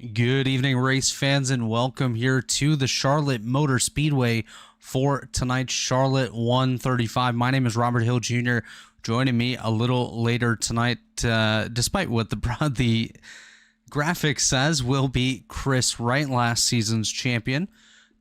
Good evening, race fans, and welcome here to the Charlotte Motor Speedway for tonight's Charlotte 135. My name is Robert Hill Jr. Joining me a little later tonight, despite what the graphic says, will be Chris Wright, last season's champion.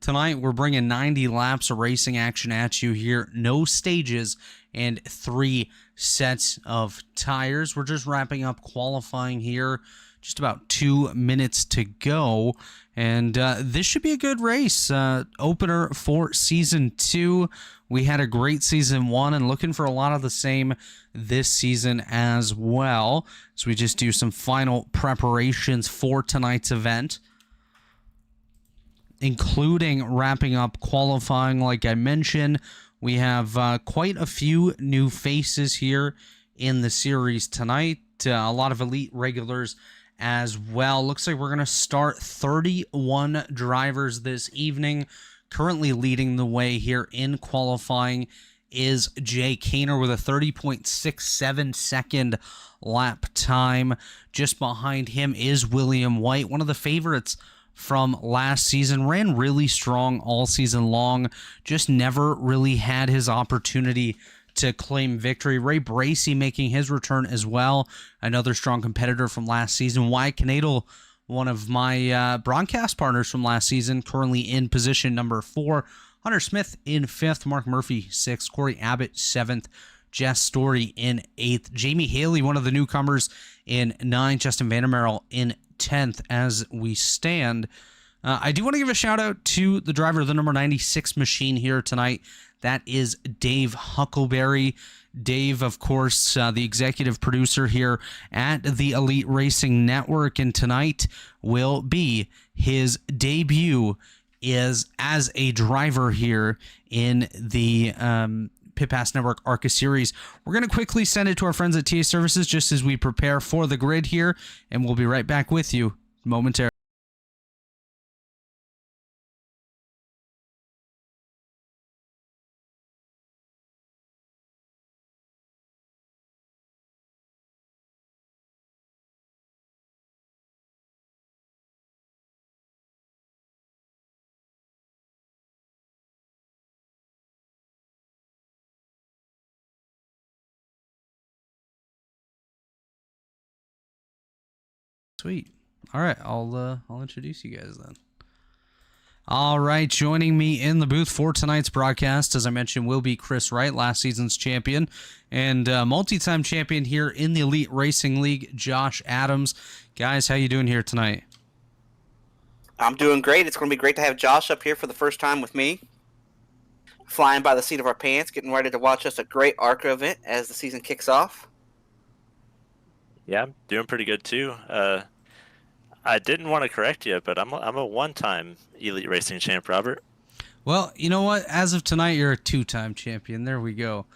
Tonight, we're bringing 90 laps of racing action at you here. No stages and 3 sets of tires. We're just wrapping up qualifying here. Just about 2 minutes to go, and this should be a good race. Opener for Season 2. We had a great Season 1 and looking for a lot of the same this season as well. So we just do some final preparations for tonight's event, including wrapping up qualifying. Like I mentioned, we have quite a few new faces here in the series tonight. A lot of elite regulars as well. Looks like we're going to start 31 drivers this evening. Currently leading the way here in qualifying is Jay Kaner with a 30.67 second lap time. Just behind him is William White, one of the favorites from last season. Ran really strong all season long, just never really had his opportunity to claim victory. Ray Bracey making his return as well, another strong competitor from last season. Wyatt Knadel, one of my broadcast partners from last season, currently in position number 4. Hunter Smith in 5th, Mark Murphy 6th, Corey Abbott 7th, Jess Story in 8th, Jamie Haley, one of the newcomers, in 9th, Justin Vandermeerl in 10th as we stand. I do want to give a shout out to the driver of the number 96 machine here tonight. That is Dave Huckleberry. Dave, of course, the executive producer here at the Elite Racing Network, and tonight will be his debut as a driver here in the Pit Pass Network ARCA series. We're going to quickly send it to our friends at TA Services just as we prepare for the grid here, and we'll be right back with you momentarily. Sweet. All right, I'll introduce you guys then. All right, joining me in the booth for tonight's broadcast, as I mentioned, will be Chris Wright, last season's champion and multi-time champion here in the Elite Racing League, Josh Adams. Guys, how you doing here tonight? I'm doing great. It's going to be great to have Josh up here for the first time with me. Flying by the seat of our pants, getting ready to watch us a great ARCA event as the season kicks off. Yeah, I'm doing pretty good too. I didn't want to correct you, but I'm a one-time Elite Racing champ, Robert. Well, you know what? As of tonight, you're a 2-time champion. There we go.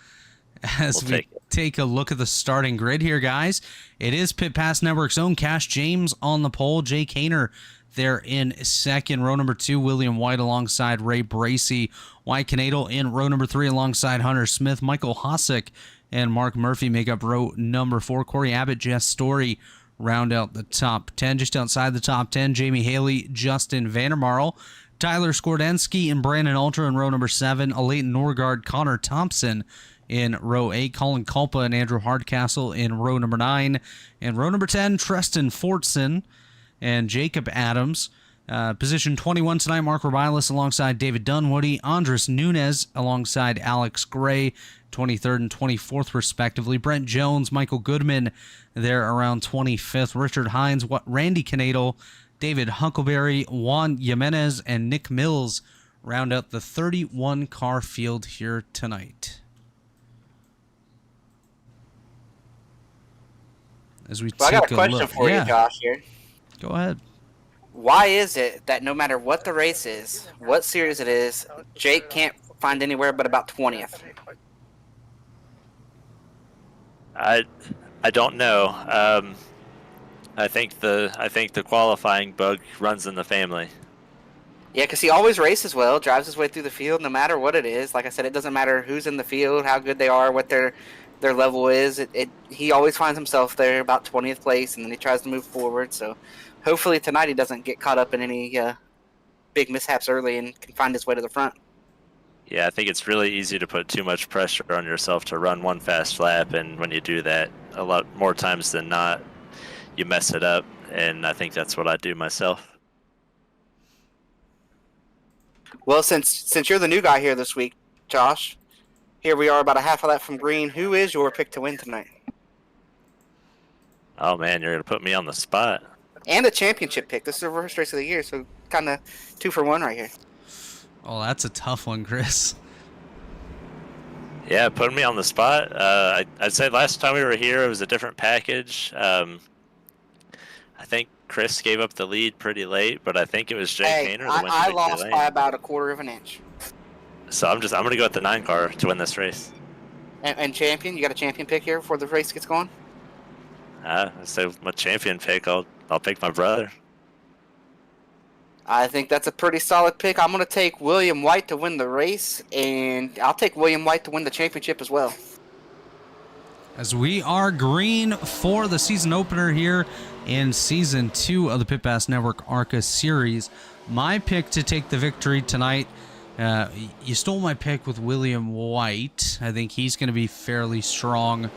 As we take a look at the starting grid here, guys, it is Pit Pass Network's own Cash James on the pole. Jay Kaner there in 2nd. Row number 2, William White alongside Ray Bracey. Wyatt Knadel in row number 3 alongside Hunter Smith. Michael Hosick and Mark Murphy make up row number 4. Corey Abbott, Jess Story round out the top 10. Just outside the top 10, Jamie Haley, Justin Vandermeerl, Tyler Skordensky, and Brandon Ultra in row number 7. Alayton Norgard, Connor Thompson in row 8. Colin Culpa and Andrew Hardcastle in row number 9. And row number 10, Treston Fortson and Jacob Adams. Position 21 tonight, Mark Robilas alongside David Dunwoody, Andres Nunez alongside Alex Gray, 23rd and 24th respectively. Brent Jones, Michael Goodman there around 25th. Richard Hines, Randy Knadel, David Huckleberry, Juan Jimenez, and Nick Mills round out the 31 car field here tonight. As we I got a question for you, Josh, here. Go ahead. Why is it that no matter what the race is, what series it is, Jake can't find anywhere but about 20th? I don't know. I think the qualifying bug runs in the family. Yeah, because he always races well, drives his way through the field, no matter what it is. Like I said, it doesn't matter who's in the field, how good they are, what their level is. He always finds himself there about 20th place, and then he tries to move forward. So hopefully tonight he doesn't get caught up in any big mishaps early and can find his way to the front. Yeah, I think it's really easy to put too much pressure on yourself to run one fast lap, and when you do that, a lot more times than not, you mess it up, and I think that's what I do myself. Well, since you're the new guy here this week, Josh, here we are about a half a lap from green. Who is your pick to win tonight? Oh man, you're gonna put me on the spot. And a championship pick. This is the first race of the year, so kind of 2 for 1 right here. Oh, that's a tough one, Chris. Yeah, putting me on the spot. I'd say last time we were here, it was a different package. I think Chris gave up the lead pretty late, but I think it was Jay Hey, Kaner that went I to lost lane. by about a quarter of an inch. So I'm gonna go with the 9 car to win this race. And champion, you got a champion pick here before the race gets going? So my champion pick, I'll pick my brother. I think that's a pretty solid pick. I'm going to take William White to win the race, and I'll take William White to win the championship as well. As we are green for the season opener here in Season 2 of the Pit Pass Network ARCA Series. My pick to take the victory tonight, you stole my pick with William White. I think he's going to be fairly strong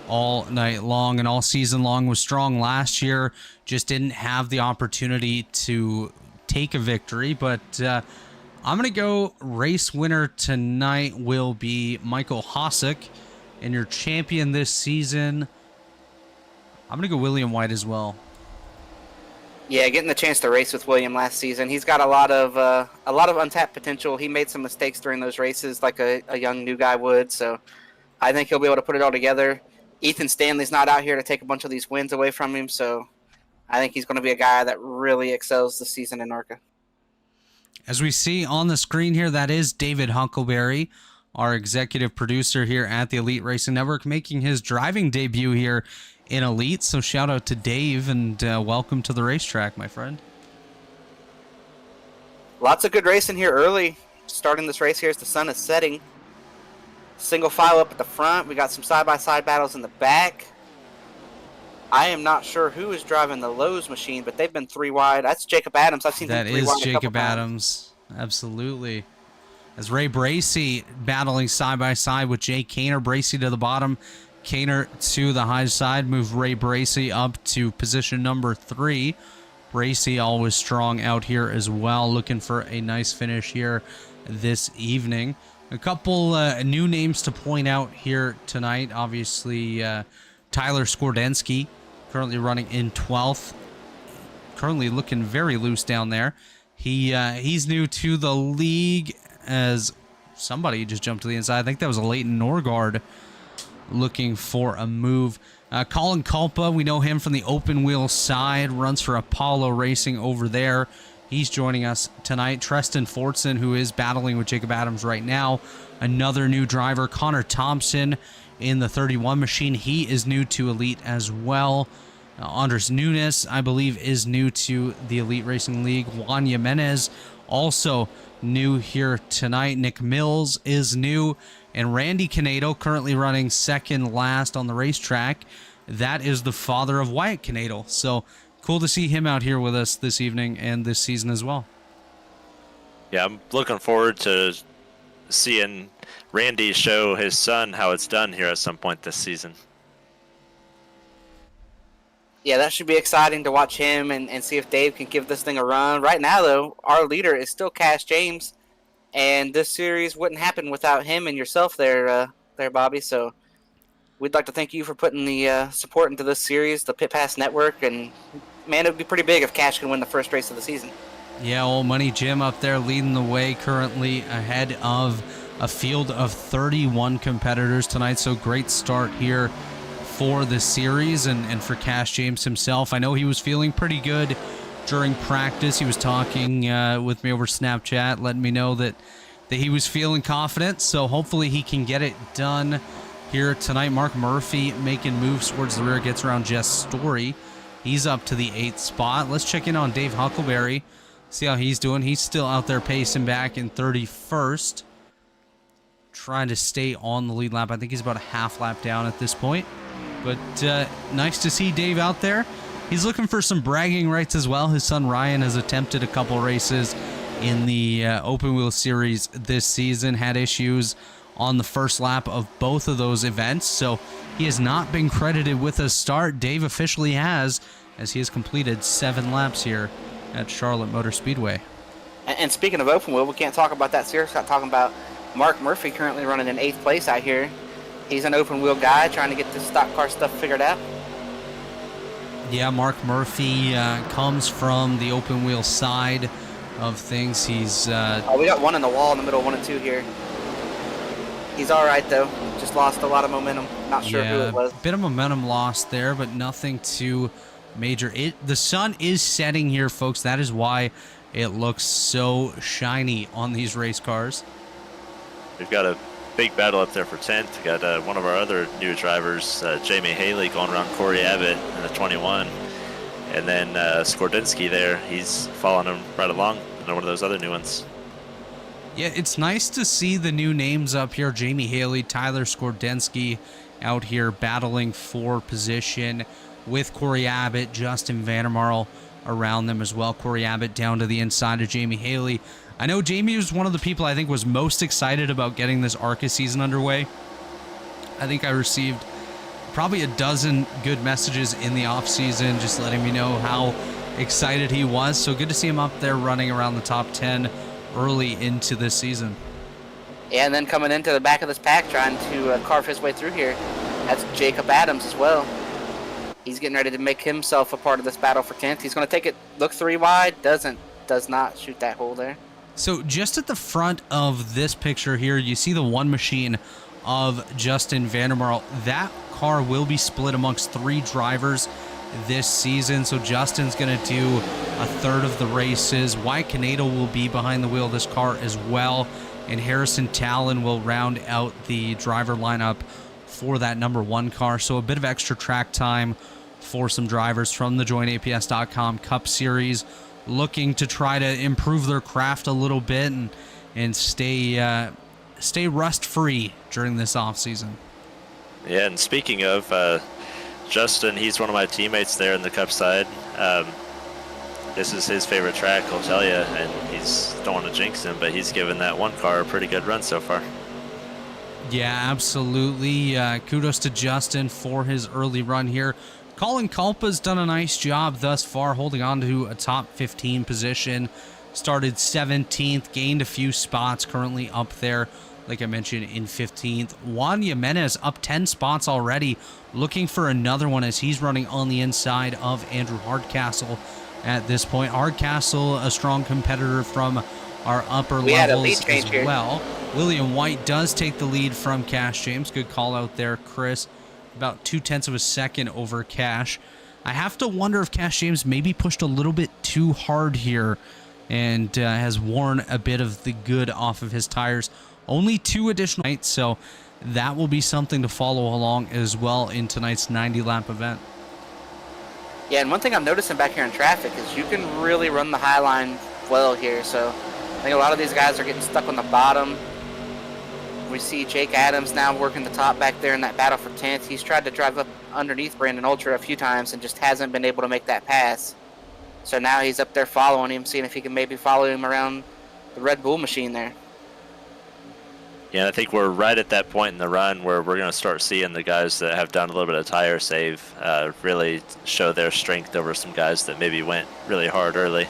all night long and all season long. Was strong last year, just didn't have the opportunity to take a victory, but I'm gonna go race winner tonight will be Michael Hossack, and your champion this season, I'm gonna go William White as well. Yeah, getting the chance to race with William last season, he's got a lot of untapped potential. He made some mistakes during those races, like a young new guy would. So I think he'll be able to put it all together. Ethan Stanley's not out here to take a bunch of these wins away from him, so I think he's going to be a guy that really excels this season in ARCA. As we see on the screen here, that is David Huckleberry, our executive producer here at the Elite Racing Network, making his driving debut here in Elite. So shout out to Dave, and welcome to the racetrack, my friend. Lots of good racing here early. Starting this race here as the sun is setting. Single file up at the front. We got some side-by-side battles in the back. I am not sure who is driving the Lowe's machine, but they've been 3 wide. That's Jacob Adams. I've seen him 3 wide. That is Jacob Adams. Absolutely. As Ray Bracey battling side by side with Jay Kaner. Bracey to the bottom, Kaner to the high side. Move Ray Bracey up to position number 3. Bracey always strong out here as well, looking for a nice finish here this evening. A couple new names to point out here tonight. Obviously, Tyler Skordensky, currently running in 12th. Currently looking very loose down there. He's new to the league, as somebody just jumped to the inside. I think that was a Leighton Norgard looking for a move. Colin Culpa, we know him from the open wheel side, runs for Apollo Racing over there. He's joining us tonight. Treston Fortson, who is battling with Jacob Adams right now. Another new driver, Connor Thompson, in the 31 machine. He is new to Elite as well. Andres Nunes, I believe, is new to the Elite Racing League. Juan Jimenez, also new here tonight. Nick Mills is new. And Randy Canedo, currently running second last on the racetrack. That is the father of Wyatt Canedo. So cool to see him out here with us this evening and this season as well. Yeah, I'm looking forward to seeing Randy show his son how it's done here at some point this season. Yeah, that should be exciting to watch him and see if Dave can give this thing a run. Right now, though, our leader is still Cash James, and this series wouldn't happen without him and yourself there, Bobby. So we'd like to thank you for putting the support into this series, the Pit Pass Network, and man, it would be pretty big if Cash can win the first race of the season. Yeah, old Money Jim up there leading the way, currently ahead of a field of 31 competitors tonight. So great start here for the series and for Cash James himself. I know he was feeling pretty good during practice. He was talking with me over Snapchat, letting me know that he was feeling confident. So hopefully he can get it done here tonight. Mark Murphy making moves towards the rear, gets around Jess Story. He's up to the 8th spot. Let's check in on Dave Huckleberry, see how he's doing. He's still out there pacing back in 31st, trying to stay on the lead lap. I think he's about a half lap down at this point. But nice to see Dave out there He's looking for some bragging rights as well. His son Ryan has attempted a couple races in the open wheel series this season, had issues on the first lap of both of those events, so he has not been credited with a start. Dave officially has, as he has completed 7 laps here at Charlotte Motor Speedway. And speaking of open wheel, we can't talk about that series without talking about Mark Murphy currently running in 8th place out here. He's an open wheel guy trying to get this stock car stuff figured out. Yeah, Mark Murphy comes from the open wheel side of things. He's we got one in the wall in the middle of 1 and 2 here. He's all right though. Just lost a lot of momentum. Not sure who it was. Bit of momentum lost there, but nothing too major. The sun is setting here, folks. That is why it looks so shiny on these race cars. We've got a big battle up there for 10th. We got one of our other new drivers, Jamie Haley, going around Corey Abbott in the 21. And then Skordinski there, he's following him right along. One of those other new ones. Yeah, it's nice to see the new names up here. Jamie Haley, Tyler Skordinski out here battling for position with Corey Abbott, Justin Vandermarl around them as well. Corey Abbott down to the inside of Jamie Haley. I know Jamie was one of the people I think was most excited about getting this ARCA season underway. I think I received probably a dozen good messages in the off season just letting me know how excited he was. So good to see him up there running around the top 10 early into this season. Yeah, and then coming into the back of this pack trying to carve his way through here, that's Jacob Adams as well. He's getting ready to make himself a part of this battle for 10th. He's going to take it, look 3 wide, does not shoot that hole there. So just at the front of this picture here, you see the one machine of Justin Vandermarl. That car will be split amongst 3 drivers this season. So Justin's going to do a third of the races. Wyatt Canado will be behind the wheel of this car as well. And Harrison Talon will round out the driver lineup for that number 1 car. So a bit of extra track time for some drivers from the JoinAPS.com Cup Series, looking to try to improve their craft a little bit and stay rust-free during this offseason. Yeah, and speaking of Justin, he's one of my teammates there in the Cup side. This is his favorite track, I'll tell you, and he's don't want to jinx him, but he's given that 1 car a pretty good run so far. Yeah, absolutely. Kudos to Justin for his early run here. Colin Culpa's done a nice job thus far, holding on to a top 15 position. Started 17th, gained a few spots, currently up there, like I mentioned, in 15th. Juan Jimenez up 10 spots already, looking for another one as he's running on the inside of Andrew Hardcastle at this point. Hardcastle, a strong competitor from our upper levels as well. William White does take the lead from Cash James. Good call out there, Chris. About 0.2 of a second over Cash. I have to wonder if Cash James maybe pushed a little bit too hard here and has worn a bit of the good off of his tires. Only 2 additional nights, so that will be something to follow along as well in tonight's 90-lap event. Yeah, and one thing I'm noticing back here in traffic is you can really run the high line well here. So I think a lot of these guys are getting stuck on the bottom. We see Jake Adams now working the top back there in that battle for 10th. He's tried to drive up underneath Brandon Ultra a few times and just hasn't been able to make that pass. So now he's up there following him, seeing if he can maybe follow him around the Red Bull machine there. Yeah, I think we're right at that point in the run where we're going to start seeing the guys that have done a little bit of tire save really show their strength over some guys that maybe went really hard early.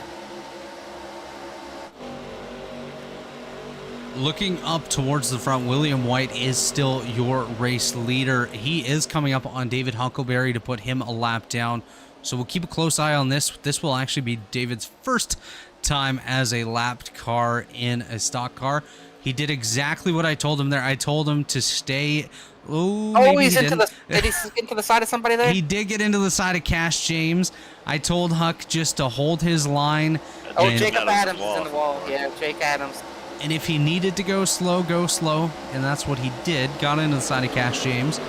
Looking up towards the front, William White is still your race leader. He is coming up on David Huckleberry to put him a lap down. So we'll keep a close eye on this. This will actually be David's first time as a lapped car in a stock car. He did exactly what I told him there. I told him to stay. He's into the. Did he get into the side of somebody there? He did get into the side of Cash James. I told Huck just to hold his line. Jacob Adams is in the wall. Yeah, Jake Adams. And if he needed to go slow, and that's what he did. Got into the side of Cash James,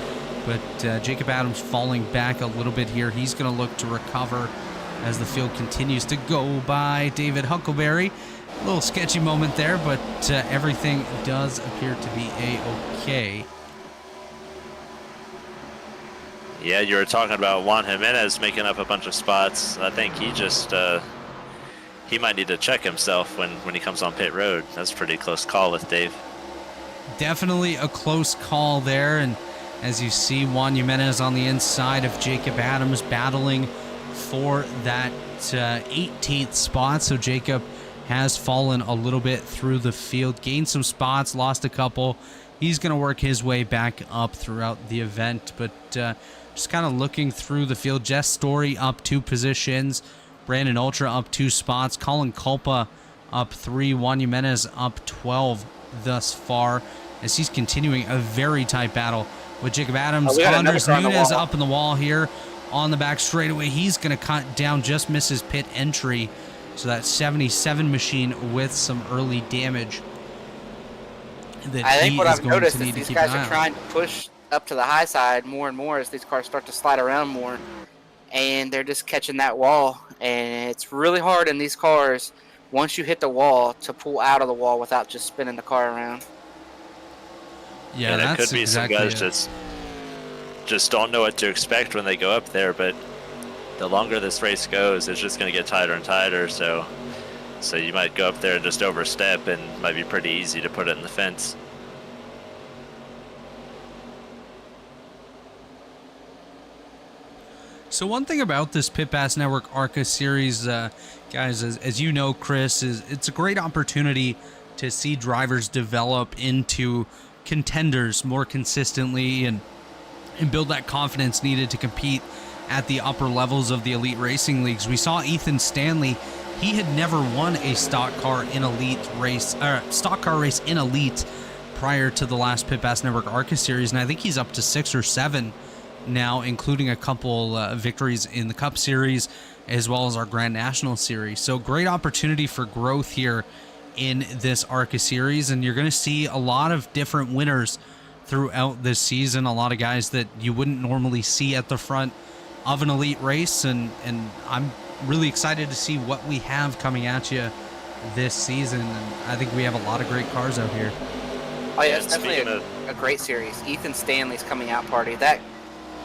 but Jacob Adams falling back a little bit here. He's going to look to recover as the field continues to go by David Huckleberry. A little sketchy moment there, but everything does appear to be A-okay. Yeah, you were talking about Juan Jimenez making up a bunch of spots. I think he just he might need to check himself when he comes on pit road. That's a pretty close call with Dave. Definitely a close call there, and as you see, Juan Jimenez on the inside of Jacob Adams battling for that 18th spot. So Jacob has fallen a little bit through the field, gained some spots, lost a couple. He's going to work his way back up throughout the event, but just kind of looking through the field. Jess Story up 2 positions, Brandon Ultra up 2 spots, Colin Culpa up 3, Juan Jimenez up 12 thus far, as he's continuing a very tight battle with Jacob Adams. Andres Nunez up in the wall here on the back straightaway. He's going to cut down, just misses pit entry. So that 77 machine with some early damage. I think what I've noticed is these guys are trying to push up to the high side more and more as these cars start to slide around more. And they're just catching that wall. And it's really hard in these cars, once you hit the wall, to pull out of the wall without just spinning the car around. Yeah, and that's it could be exactly some guys just don't know what to expect when they go up there, but the longer this race goes, it's just going to get tighter and tighter, so you might go up there and just overstep, and it might be pretty easy to put it in the fence. So one thing about this Pit Pass Network ARCA series, guys, as you know, Chris, is it's a great opportunity to see drivers develop into contenders more consistently and build that confidence needed to compete at the upper levels of the elite racing leagues. We saw Ethan Stanley. He had never won a stock car race in elite prior to the last Pit Pass Network ARCA series, and I think he's up to 6 or 7 now, including a couple victories in the Cup Series as well as our Grand National Series. So great opportunity for growth here in this ARCA series, and you're going to see a lot of different winners throughout this season, a lot of guys that you wouldn't normally see at the front of an elite race, and I'm really excited to see what we have coming at you this season, and I think we have a lot of great cars out here. Oh yeah, it's definitely a great series. Ethan Stanley's coming out party.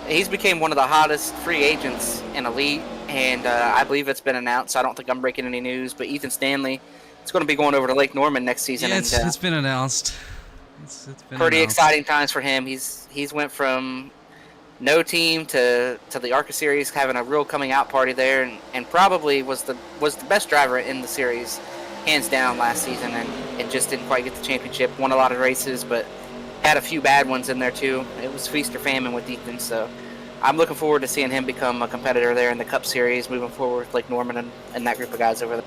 He's became one of the hottest free agents in elite, and I believe it's been announced. So I don't think I'm breaking any news, but Ethan Stanley is going to be going over to Lake Norman next season. Yeah, it's been announced. It's been pretty announced. Exciting times for him. He's went from no team to the ARCA series, having a real coming out party there, and probably was the best driver in the series, hands down, last season, and just didn't quite get the championship. Won a lot of races, but had a few bad ones in there too. It was feast or famine with Ethan, so I'm looking forward to seeing him become a competitor there in the Cup Series moving forward with Lake Norman and that group of guys over there.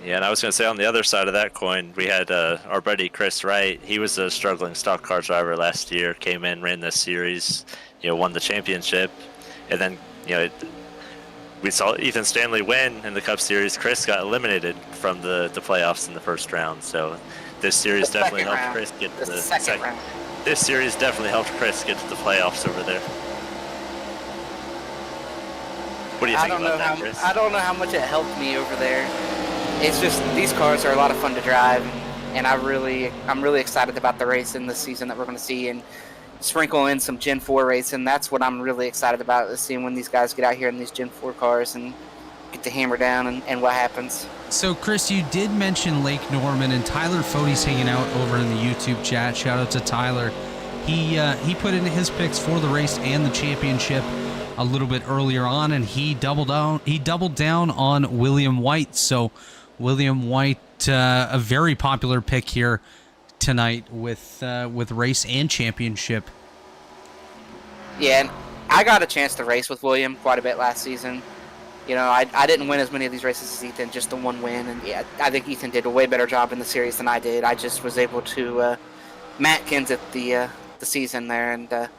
Yeah, and I was going to say on the other side of that coin, we had our buddy Chris Wright. He was a struggling stock car driver last year, came in, ran this series, won the championship, and then, we saw Ethan Stanley win in the Cup Series. Chris got eliminated from the playoffs in the first round, so this series definitely helped Chris get to the second round. This series definitely helped Chris get to the playoffs over there. What do you think about that, Chris? I don't know how much it helped me over there. It's just these cars are a lot of fun to drive, and I'm really excited about the racing this season that we're going to see, and sprinkle in some Gen 4 racing. That's what I'm really excited about, is seeing when these guys get out here in these Gen 4 cars and get to hammer down and what happens. So, Chris, you did mention Lake Norman, and Tyler Fode's hanging out over in the YouTube chat. Shout out to Tyler. He put in his picks for the race and the championship a little bit earlier on, and he doubled down on William White. So William White, a very popular pick here tonight with race and championship. Yeah, and I got a chance to race with William quite a bit last season. I didn't win as many of these races as Ethan, just the one win, and yeah, I think Ethan did a way better job in the series than I did. I just was able to Matkins at the season there, and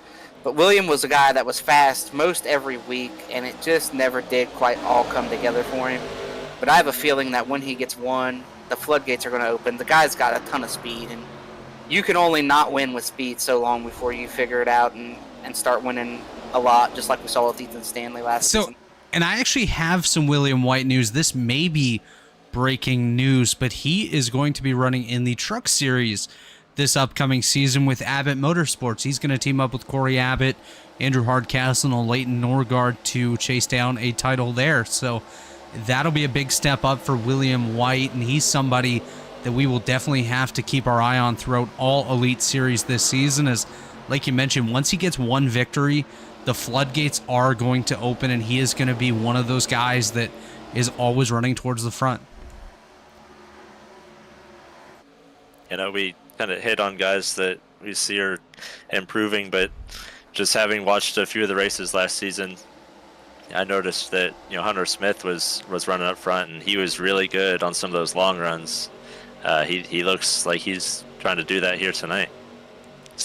but William was a guy that was fast most every week, and it just never did quite all come together for him. But I have a feeling that when he gets one, the floodgates are going to open. The guy's got a ton of speed, and you can only not win with speed so long before you figure it out and start winning a lot, just like we saw with Ethan Stanley last season. And I actually have some William White news. This may be breaking news, but he is going to be running in the Truck Series this upcoming season with Abbott Motorsports. He's going to team up with Corey Abbott, Andrew Hardcastle, and Leighton Norgard to chase down a title there. So that'll be a big step up for William Wright, and he's somebody that we will definitely have to keep our eye on throughout all Elite Series this season, as, like you mentioned, once he gets one victory, the floodgates are going to open, and he is going to be one of those guys that is always running towards the front. You know, we kind of hit on guys that we see are improving, but just having watched a few of the races last season, I noticed that, you know, Hunter Smith was running up front, and he was really good on some of those long runs. He looks like he's trying to do that here tonight.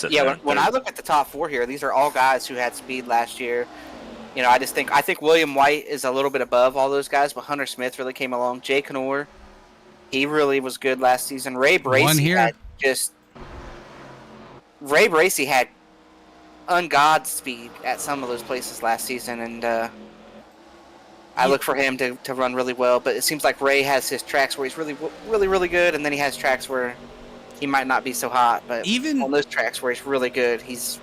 Yeah, when I look at the top 4 here, these are all guys who had speed last year. You know, I think William Wright is a little bit above all those guys, but Hunter Smith really came along. Jay Knorr, he really was good last season. Ray Bracey had ungod speed at some of those places last season, and I look for him to run really well. But it seems like Ray has his tracks where he's really, really, really good, and then he has tracks where he might not be so hot. But even on those tracks where he's really good, he's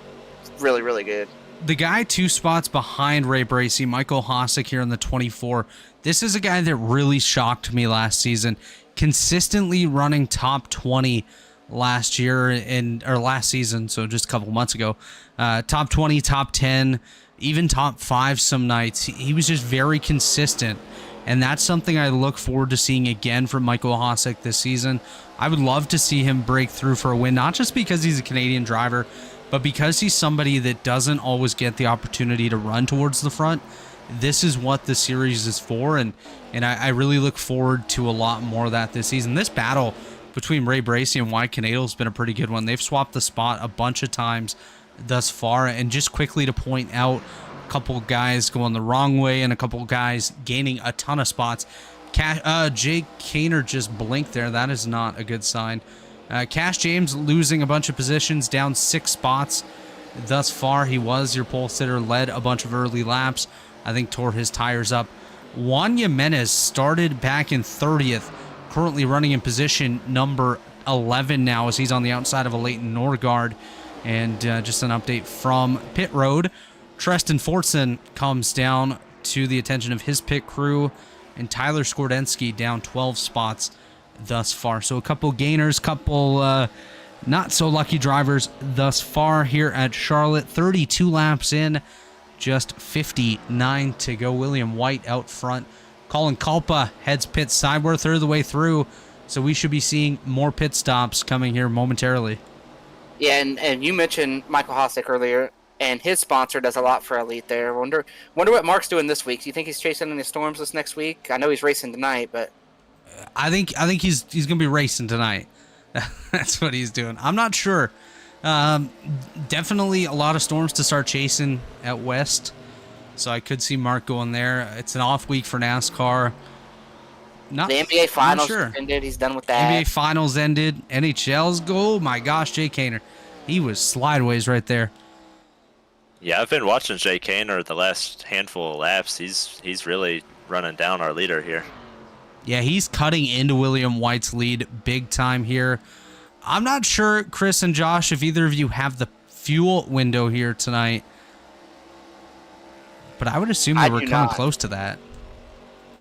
really, really good. The guy 2 spots behind Ray Bracey, Michael Hossack here in the 24. This is a guy that really shocked me last season. Consistently running top 20 last season, so just a couple months ago. Top 20, top 10, even top 5 some nights. He was just very consistent, and that's something I look forward to seeing again from Michael Hossack this season. I would love to see him break through for a win, not just because he's a Canadian driver, but because he's somebody that doesn't always get the opportunity to run towards the front. This is what the series is for, and I really look forward to a lot more of that this season. This battle between Ray Bracey and Wyatt Canadle has been a pretty good one. They've swapped the spot a bunch of times thus far, and just quickly to point out a couple guys going the wrong way and a couple guys gaining a ton of spots. Jake Kaner just blinked there. That is not a good sign. Cash James losing a bunch of positions, down 6 spots thus far. He was your pole sitter, led a bunch of early laps. I think tore his tires up. Juan Jimenez started back in 30th, currently running in position number 11 now as he's on the outside of a Leighton Norgard. And just an update from pit road, Tristan Fortson comes down to the attention of his pit crew, and Tyler Skordensky down 12 spots thus far. So a couple gainers, couple not so lucky drivers thus far here at Charlotte. 32 laps in, just 59 to go. William Wright out front. Colin Culpa heads pit side. We're a third of the way through, so we should be seeing more pit stops coming here momentarily. Yeah, and you mentioned Michael Hossack earlier, and his sponsor does a lot for Elite there. Wonder what Mark's doing this week. Do you think he's chasing any storms this next week? I know he's racing tonight, but I think he's gonna be racing tonight. That's what he's doing. I'm not sure. Definitely a lot of storms to start chasing at West, so I could see Mark going there. It's an off week for NASCAR. The NBA Finals ended. He's done with that. NBA Finals ended. NHL's go. Oh my gosh, Jay Kaner. He was slideways right there. Yeah, I've been watching Jay Kaner the last handful of laps. He's really running down our leader here. Yeah, he's cutting into William Wright's lead big time here. I'm not sure, Chris and Josh, if either of you have the fuel window here tonight, but I would assume that we're coming close to that.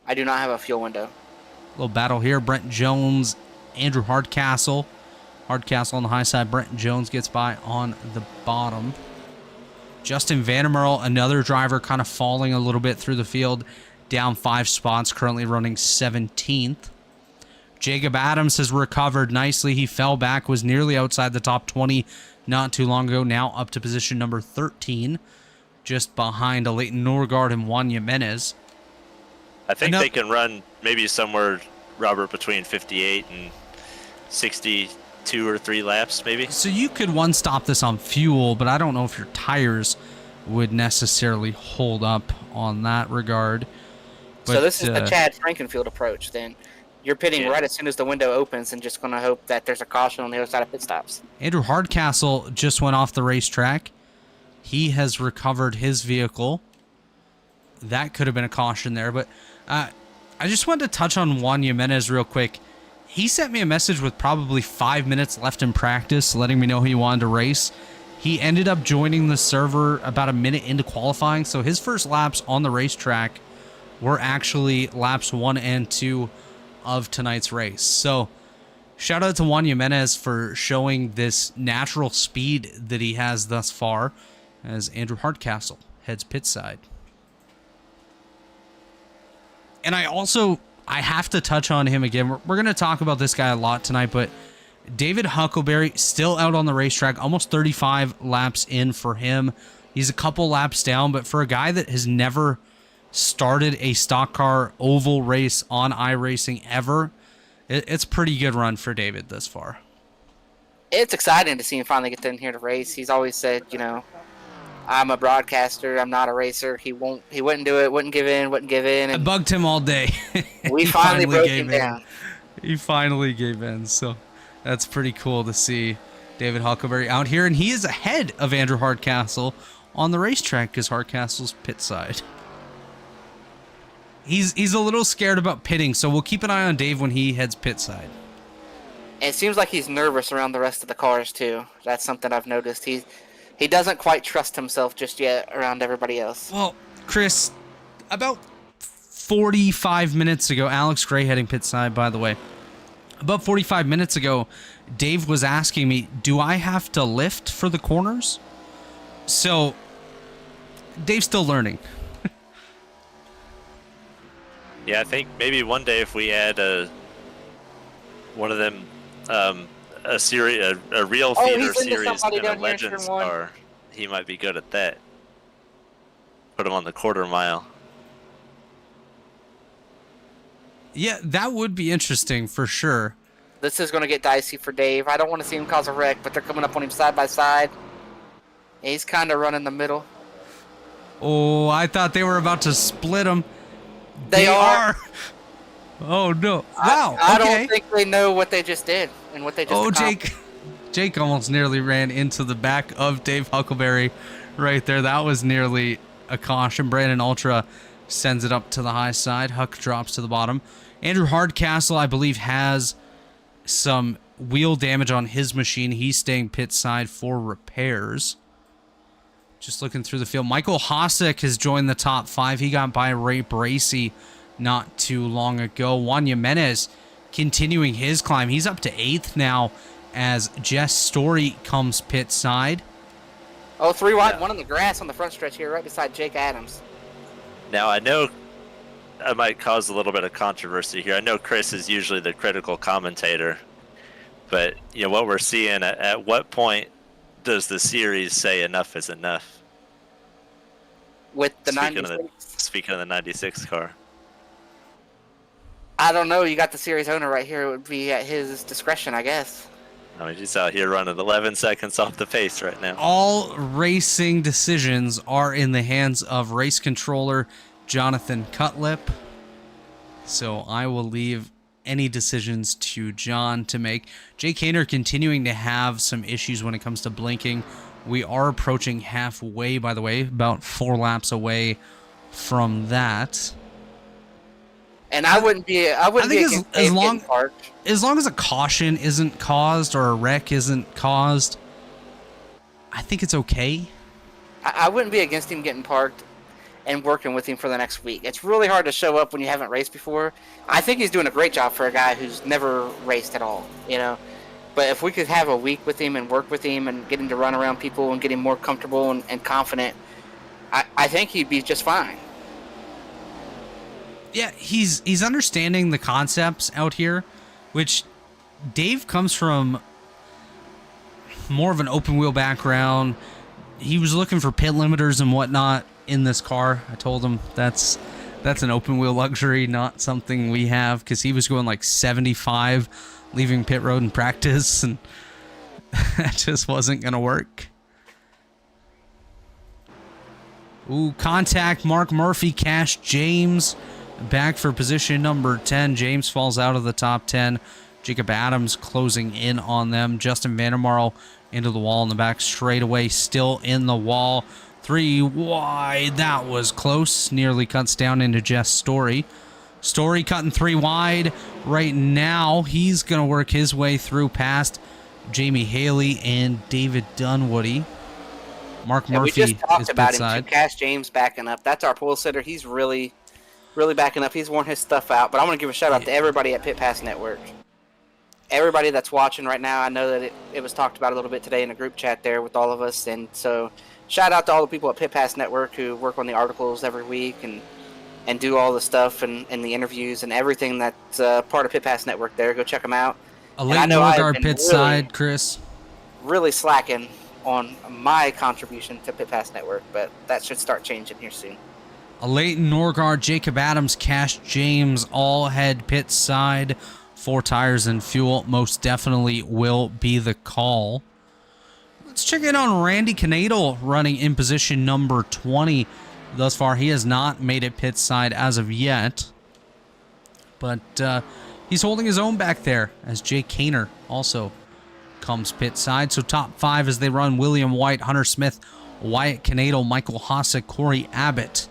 I do not have a fuel window. Little battle here. Brent Jones, Andrew Hardcastle. Hardcastle on the high side. Brent Jones gets by on the bottom. Justin Vandermeer, another driver, kind of falling a little bit through the field. Down 5 spots, currently running 17th. Jacob Adams has recovered nicely. He fell back, was nearly outside the top 20 not too long ago. Now up to position number 13, just behind a Leighton Norgard and Juan Jimenez. I think they can run maybe somewhere, Robert, between 58 and 62 or 3 laps, maybe. So you could one-stop this on fuel, but I don't know if your tires would necessarily hold up on that regard. But, so this is the Chad Frankenfield approach, then. You're pitting right as soon as the window opens and just going to hope that there's a caution on the other side of pit stops. Andrew Hardcastle just went off the racetrack. He has recovered his vehicle. That could have been a caution there, but I just wanted to touch on Juan Jimenez real quick. he sent me a message with probably 5 minutes left in practice, letting me know he wanted to race. He ended up joining the server about a minute into qualifying, so his first laps on the racetrack were actually laps 1 and 2 of tonight's race. So shout out to Juan Jimenez for showing this natural speed that he has thus far as Andrew Hardcastle heads pit side. And I have to touch on him again. We're going to talk about this guy a lot tonight, but David Huckleberry still out on the racetrack, almost 35 laps in for him. He's a couple laps down, but for a guy that has never started a stock car oval race on iRacing ever, it's a pretty good run for David thus far. It's exciting to see him finally get in here to race. He's always said, you know, I'm a broadcaster, I'm not a racer. He wouldn't do it, wouldn't give in. I bugged him all day. We finally broke him down. He finally gave in, so that's pretty cool to see David Huckleberry out here, and he is ahead of Andrew Hardcastle on the racetrack because Hardcastle's pit side. He's a little scared about pitting, so we'll keep an eye on Dave when he heads pit side. It seems like he's nervous around the rest of the cars too. That's something I've noticed. He doesn't quite trust himself just yet around everybody else. Well, Chris, about 45 minutes ago, Alex Gray heading pit side, by the way. About 45 minutes ago, Dave was asking me, do I have to lift for the corners? So, Dave's still learning. Yeah, I think maybe one day if we add one of them, a series, a real feeder series in a Legends car, he might be good at that. Put him on the quarter mile. Yeah, that would be interesting for sure. This is going to get dicey for Dave. I don't want to see him cause a wreck, but they're coming up on him side by side. He's kind of running the middle. Oh, I thought they were about to split him. They are. Oh, no. Wow. I don't think they know what they just did and what they just accomplished. Jake almost nearly ran into the back of Dave Huckleberry right there. That was nearly a caution. Brandon Ultra sends it up to the high side. Huck drops to the bottom. Andrew Hardcastle, I believe, has some wheel damage on his machine. He's staying pit side for repairs. Just looking through the field. Michael Hosek has joined the top 5. He got by Ray Bracey not too long ago. Juan Jimenez continuing his climb. He's up to 8th now as Jess Story comes pit side. Oh, 3 wide, one on the grass on the front stretch here, right beside Jake Adams. Now, I know I might cause a little bit of controversy here. I know Chris is usually the critical commentator, but you know what we're seeing, at what point does the series say enough is enough? With the 96? Speaking of the 96 car. I don't know. You got the series owner right here. It would be at his discretion, I guess. I mean, he's out here running 11 seconds off the pace right now. All racing decisions are in the hands of race controller Jonathan Cutlip. So I will leave any decisions to John to make. Jake Hayner continuing to have some issues when it comes to blinking. We are approaching halfway, by the way, about 4 laps away from that. And I wouldn't be against Dave getting parked. As long as a caution isn't caused or a wreck isn't caused, I think it's okay. I wouldn't be against him getting parked and working with him for the next week. It's really hard to show up when you haven't raced before. I think he's doing a great job for a guy who's never raced at all, you know. But if we could have a week with him and work with him and get him to run around people and get him more comfortable and confident, I think he'd be just fine. Yeah, he's understanding the concepts out here, which Dave comes from more of an open wheel background. He was looking for pit limiters and whatnot in this car. I told him that's an open wheel luxury, not something we have, because he was going like 75 leaving pit road in practice, and that just wasn't going to work. Ooh, contact Mark Murphy, Cash James back for position number 10. James falls out of the top 10. Jacob Adams closing in on them. Justin Vandermarl into the wall in the back straightaway, still in the wall. 3 wide. That was close. Nearly cuts down into Jess Story. Story cutting 3 wide right now. He's going to work his way through past Jamie Haley and David Dunwoody. Mark Murphy we just talked is about pit him. side. Cash James backing up. That's our pole sitter. He's really backing up. He's worn his stuff out. But I want to give a shout out to everybody at Pit Pass Network. Everybody that's watching right now. I know that it was talked about a little bit today in a group chat there with all of us. And so shout out to all the people at Pit Pass Network who work on the articles every week and do all the stuff and the interviews and everything that's part of Pit Pass Network there. Go check them out. Elaine Norgard pit side, Chris. Really slacking on my contribution to Pit Pass Network, but that should start changing here soon. Leighton Norgard, Jacob Adams, Cash James, all head pit side. 4 tires and fuel most definitely will be the call. Let's check in on Randy Canadle running in position number 20. Thus far, he has not made it pit side as of yet. But he's holding his own back there as Jay Kaner also comes pit side. So top 5 as they run: William White, Hunter Smith, Wyatt Canadle, Michael Hossack, Corey Abbott.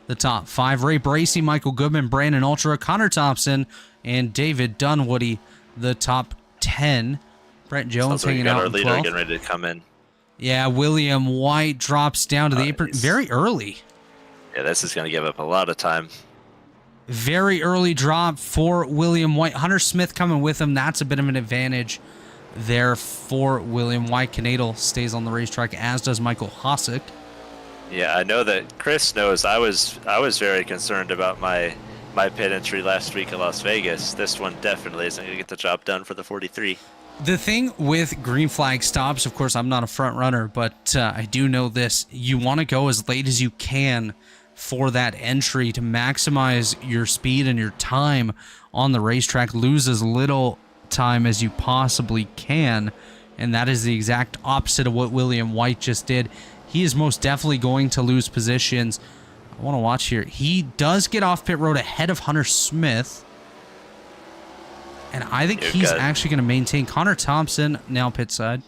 The top 5. Ray Bracey, Michael Goodman, Brandon Ultra, Connor Thompson, and David Dunwoody. The top 10. Brett Jones hanging out in 12th. Getting ready to come in. Yeah, William White drops down to the apron very early. Yeah, this is going to give up a lot of time. Very early drop for William White. Hunter Smith coming with him. That's a bit of an advantage there for William White. Canadle stays on the racetrack, as does Michael Hossack. Yeah, I know that Chris knows I was very concerned about my pit entry last week in Las Vegas. This one definitely isn't going to get the job done for the 43. The thing with green flag stops, of course, I'm not a front runner, but I do know this. You want to go as late as you can for that entry to maximize your speed and your time on the racetrack. Lose as little time as you possibly can, and that is the exact opposite of what William White just did. He is most definitely going to lose positions. I want to watch here. He does get off pit road ahead of Hunter Smith, and I think he's actually going to maintain. Connor Thompson now pit side.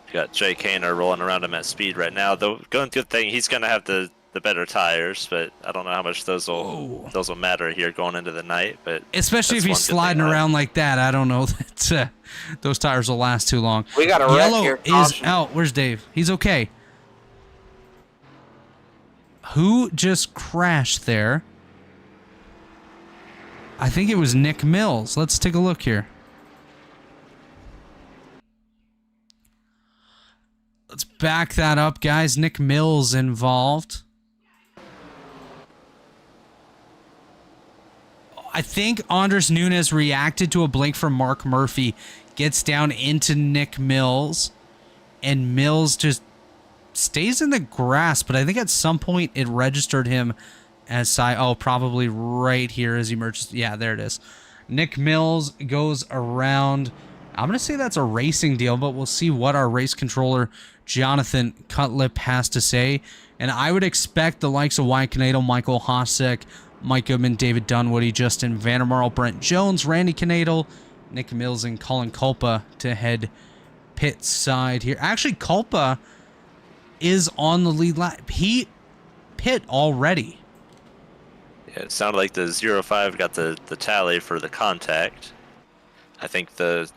You got Jay Kaner rolling around him at speed right now. The good thing, he's going to have the better tires, but I don't know how much those will matter here going into the night. But especially if he's sliding around like that, I don't know that those tires will last too long. We got a wreck here. Yellow is out. Where's Dave? He's okay. Who just crashed there? I think it was Nick Mills. Let's take a look here. Let's back that up, guys. Nick Mills involved. I think Andres Nunes reacted to a blink from Mark Murphy, gets down into Nick Mills, and Mills just stays in the grass, but I think at some point it registered him as probably right here as he emerges. Yeah, there it is. Nick Mills goes around. I'm going to say that's a racing deal, but we'll see what our race controller, Jonathan Cutlip, has to say. And I would expect the likes of Wyatt Canadle, Michael Hossack, Mike Goodman, David Dunwoody, Justin Vandermarl, Brent Jones, Randy Canadle, Nick Mills, and Colin Culpa to head pit side here. Actually, Culpa is on the lead lap. He pit already. Yeah, it sounded like the 05 got the tally for the contact. I think the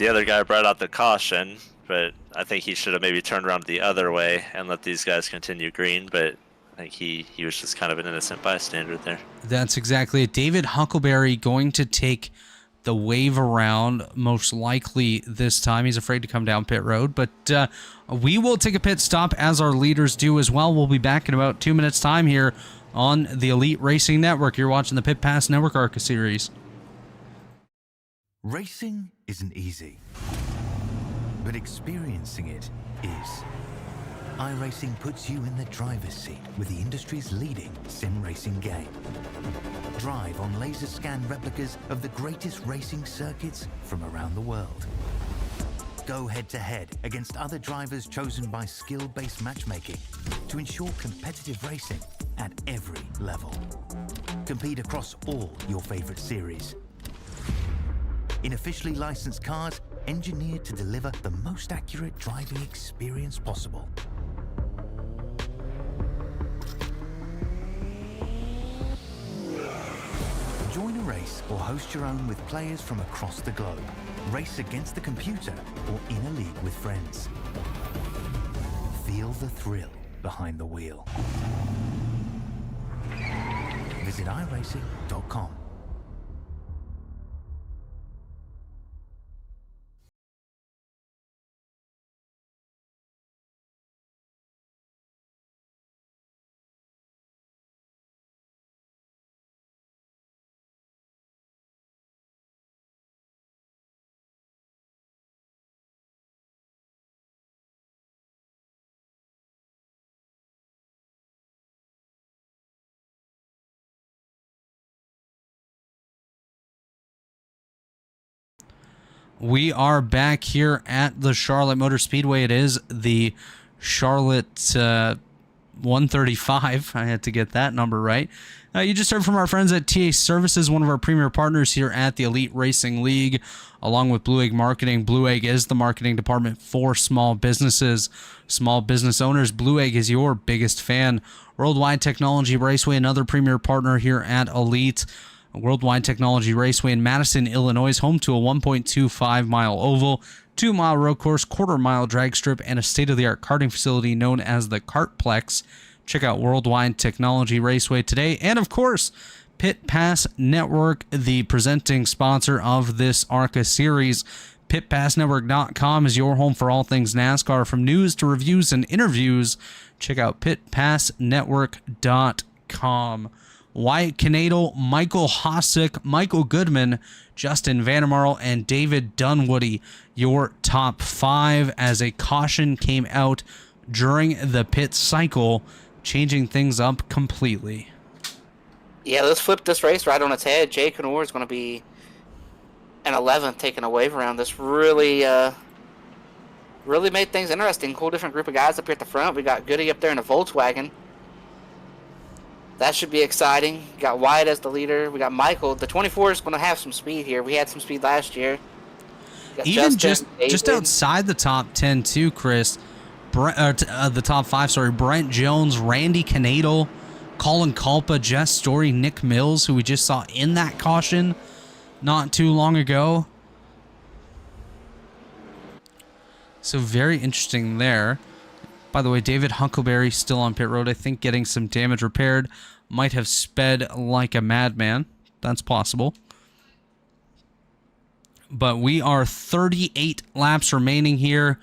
other guy brought out the caution, but I think he should have maybe turned around the other way and let these guys continue green, but I think he was just kind of an innocent bystander there. That's exactly it. David Huckleberry going to take the wave around most likely this time. He's afraid to come down pit road, but we will take a pit stop as our leaders do as well. We'll be back in about 2 minutes time here on the Elite Racing Network. You're watching the Pit Pass Network ARCA series. Racing isn't easy, but experiencing it is. iRacing puts you in the driver's seat with the industry's leading sim racing game. Drive on laser scan replicas of the greatest racing circuits from around the world. Go head-to-head against other drivers chosen by skill-based matchmaking to ensure competitive racing at every level. Compete across all your favorite series. In officially licensed cars, engineered to deliver the most accurate driving experience possible. Join a race or host your own with players from across the globe. Race against the computer or in a league with friends. Feel the thrill behind the wheel. Visit iRacing.com. We are back here at the Charlotte Motor Speedway. It is the Charlotte 135. I had to get that number right. You just heard from our friends at TA Services, one of our premier partners here at the Elite Racing League, along with Blue Egg Marketing. Blue Egg is the marketing department for small businesses, small business owners. Blue Egg is your biggest fan. Worldwide Technology Raceway, another premier partner here at Elite. Worldwide Technology Raceway in Madison, Illinois, home to a 1.25-mile oval, 2-mile road course, quarter-mile drag strip, and a state-of-the-art karting facility known as the Kartplex. Check out Worldwide Technology Raceway today. And, of course, Pit Pass Network, the presenting sponsor of this ARCA series. PitPassNetwork.com is your home for all things NASCAR, from news to reviews and interviews. Check out PitPassNetwork.com. Wyatt Canadle, Michael Hossack, Michael Goodman, Justin Vandermarl, and David Dunwoody, your top 5, as a caution came out during the pit cycle, changing things up completely. Yeah, let's flip this race right on its head. Jay Canor is going to be an 11th taking a wave around. This really made things interesting. Cool different group of guys up here at the front. We got Goody up there in a Volkswagen. That should be exciting. We got Wyatt as the leader. We got Michael. The 24 is going to have some speed here. We had some speed last year. Even just outside the top 10 too, Chris. The top 5, sorry. Brent Jones, Randy Canadle, Colin Culpa, Jess Story, Nick Mills, who we just saw in that caution not too long ago. So very interesting there. By the way, David Huckleberry still on pit road. I think getting some damage repaired. Might have sped like a madman. That's possible. But we are 38 laps remaining here.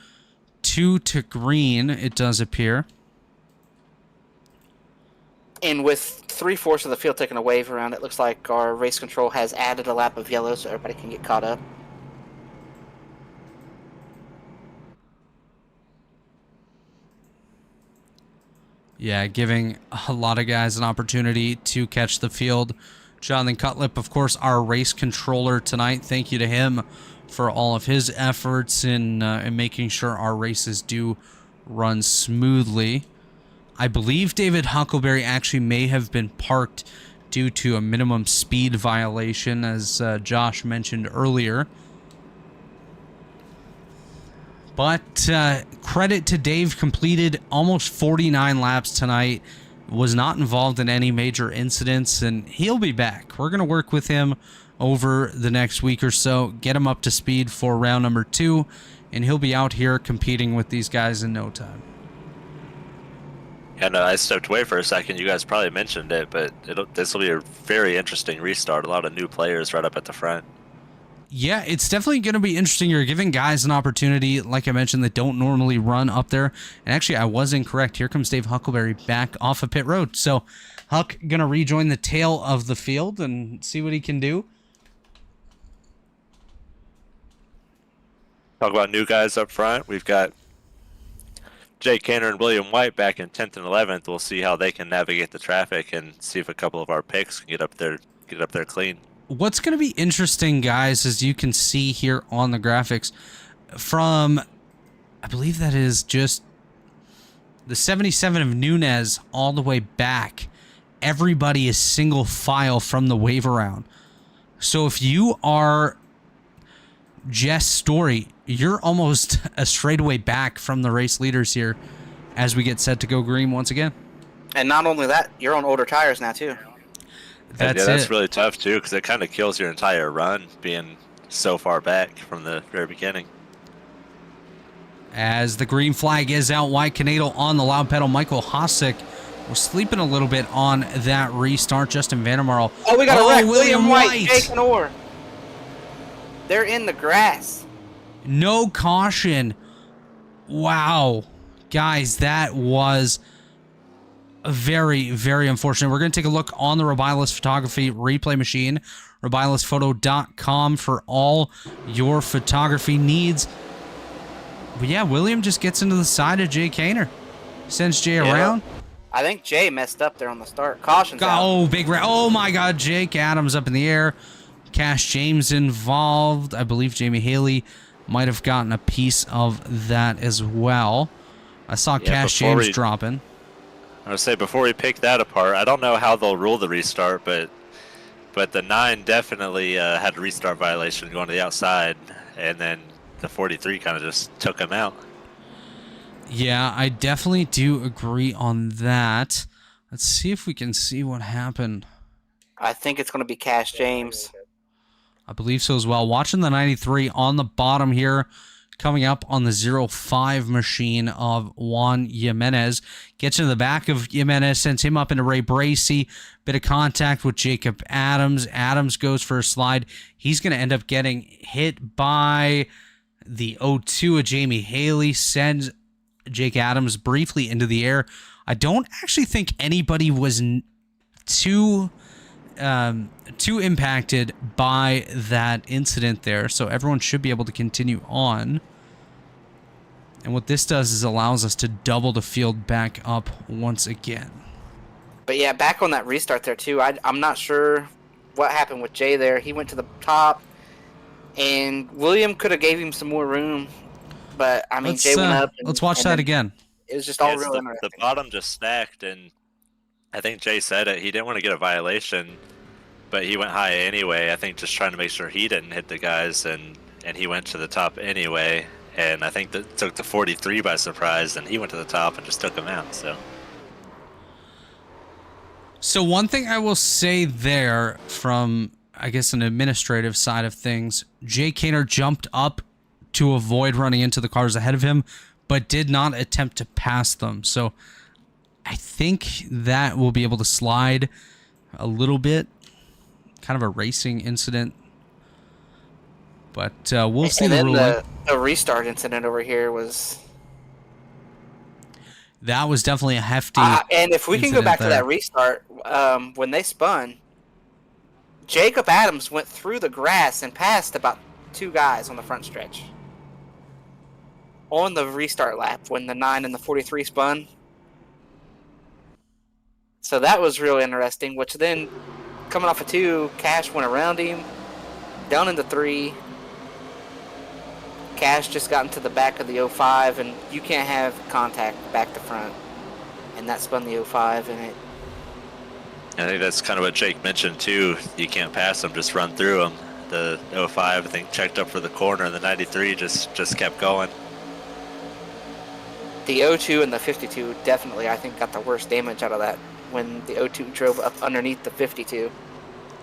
2 to green, it does appear. And with 3/4 of the field taking a wave around, it looks like our race control has added a lap of yellow so everybody can get caught up. Yeah, giving a lot of guys an opportunity to catch the field. Jonathan Cutlip, of course, our race controller tonight. Thank you to him for all of his efforts in making sure our races do run smoothly. I believe David Huckleberry actually may have been parked due to a minimum speed violation, as Josh mentioned earlier. But credit to Dave, completed almost 49 laps tonight, was not involved in any major incidents, and he'll be back. We're going to work with him over the next week or so, get him up to speed for round number 2, and he'll be out here competing with these guys in no time. And I stepped away for a second. You guys probably mentioned it, but this will be a very interesting restart. A lot of new players right up at the front. Yeah, it's definitely going to be interesting. You're giving guys an opportunity, like I mentioned, that don't normally run up there. And actually, I was incorrect. Here comes Dave Huckleberry back off of pit road. So Huck going to rejoin the tail of the field and see what he can do. Talk about new guys up front. We've got Jake Cantor and William White back in 10th and 11th. We'll see how they can navigate the traffic and see if a couple of our picks can get up there clean. What's going to be interesting, guys, as you can see here on the graphics, from, I believe that is just the 77 of Nunez all the way back, everybody is single file from the wave around. So if you are Jess Story, you're almost a straightaway back from the race leaders here as we get set to go green once again. And not only that, you're on older tires now, too. That's really tough too, because it kind of kills your entire run being so far back from the very beginning. As the green flag is out, Wyatt Canado on the loud pedal. Michael Hossack was sleeping a little bit on that restart. Justin Vandermarl. Oh, we got a wreck. William Wright. Jake and Orr. They're in the grass. No caution. Wow. Guys, that was very, very unfortunate. We're going to take a look on the Robilus Photography replay machine, robilusphoto.com, for all your photography needs. But yeah, William just gets into the side of Jay Kaner. Sends Jay around. I think Jay messed up there on the start. Caution's out. Oh, big red. Oh my God, Jake Adams up in the air. Cash James involved. I believe Jamie Haley might have gotten a piece of that as well. I saw Cash James dropping. I would say before we pick that apart, I don't know how they'll rule the restart, but the 9 definitely had a restart violation going to the outside, and then the 43 kind of just took him out. Yeah, I definitely do agree on that. Let's see if we can see what happened. I think it's going to be Cash James. I believe so as well. Watching the 93 on the bottom here, coming up on the 05 machine of Juan Jimenez. Gets into the back of Jimenez, sends him up into Ray Bracey. Bit of contact with Jacob Adams. Adams goes for a slide. He's going to end up getting hit by the 02 of Jamie Haley. Sends Jake Adams briefly into the air. I don't actually think anybody was too impacted by that incident there, so everyone should be able to continue on. And what this does is allows us to double the field back up once again. But yeah, back on that restart there too, I'm not sure what happened with Jay there. He went to the top, and William could have gave him some more room, but I mean, Jay went up. Let's watch that again. It was just all real interesting. The bottom just stacked, and I think Jay said it. He didn't want to get a violation, but he went high anyway. I think just trying to make sure he didn't hit the guys, and he went to the top anyway. And I think that took the 43 by surprise, and he went to the top and just took him out. So one thing I will say there from, I guess, an administrative side of things, Jay Kaner jumped up to avoid running into the cars ahead of him, but did not attempt to pass them. So I think that will be able to slide a little bit. Kind of a racing incident. But we'll see the ruling. The restart incident over here was... That was definitely a hefty and if we can go back to that restart, when they spun, Jacob Adams went through the grass and passed about 2 guys on the front stretch. On the restart lap, when the 9 and the 43 spun. So that was real interesting, which then, coming off of 2, Cash went around him, down into 3. Cash just got into the back of the 05, and you can't have contact back to front. And that spun the 05, and it... I think that's kind of what Jake mentioned, too. You can't pass them, just run through them. The 05, I think, checked up for the corner, and the 93 just kept going. The 02 and the 52 definitely, I think, got the worst damage out of that when the 02 drove up underneath the 52.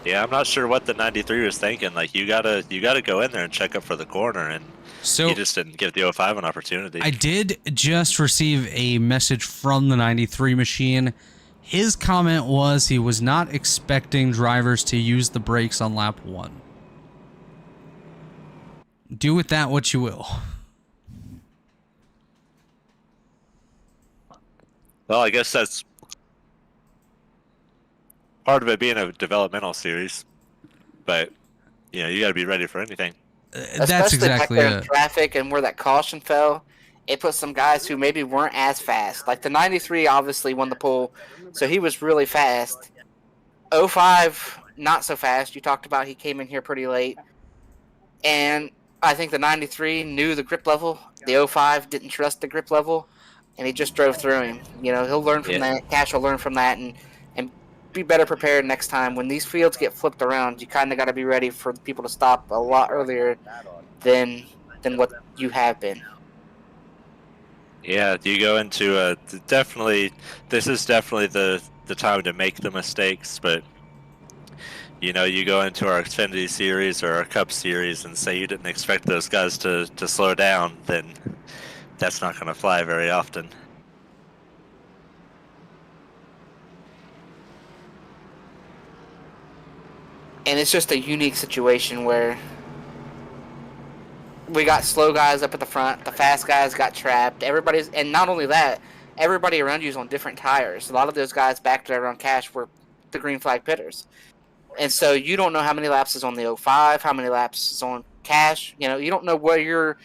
Yeah, I'm not sure what the 93 was thinking. Like, you gotta go in there and check up for the corner, and so he just didn't give the 05 an opportunity. I did just receive a message from the 93 machine. His comment was he was not expecting drivers to use the brakes on lap 1. Do with that what you will. Well, I guess that's part of it being a developmental series, but you got to be ready for anything. That's exactly back there in traffic and where that caution fell, it put some guys who maybe weren't as fast. Like the 93 obviously won the pole, so he was really fast. 05, not so fast. You talked about he came in here pretty late. And I think the 93 knew the grip level. The 05 didn't trust the grip level, and he just drove through him. He'll learn from that. Cash will learn from that, and be better prepared next time. When these fields get flipped around, you kind of got to be ready for people to stop a lot earlier than what you have been. Yeah, you go into this is definitely the time to make the mistakes, but You know, you go into our Xfinity Series or our Cup Series and say you didn't expect those guys to slow down, then that's not going to fly very often. And it's just a unique situation where we got slow guys up at the front, the fast guys got trapped. Everybody's, and not only that, everybody around you is on different tires. A lot of those guys back there on cash were the green flag pitters. And so you don't know how many laps is on the 05, how many laps is on cash. You know, you don't know where your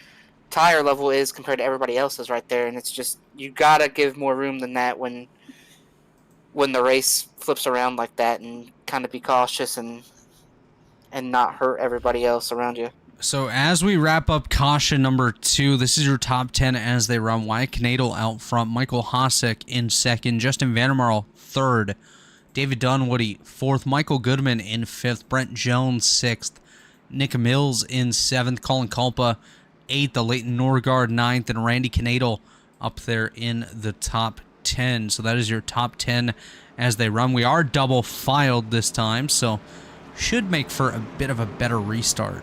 tire level is compared to everybody else's right there. And it's just, you got to give more room than that when the race flips around like that, and kind of be cautious and not hurt everybody else around you. So as we wrap up caution number 2, this is your top 10 as they run. Wyatt Knadel out front, Michael Hosek in second, Justin Vandermarl third, David Dunwoody fourth, Michael Goodman in fifth, Brent Jones sixth, Nick Mills in seventh, Colin Culpa eighth, Leighton Norgard ninth, and Randy Knadel up there in the top 10. So that is your top 10 as they run. We are double filed this time, so should make for a bit of a better restart.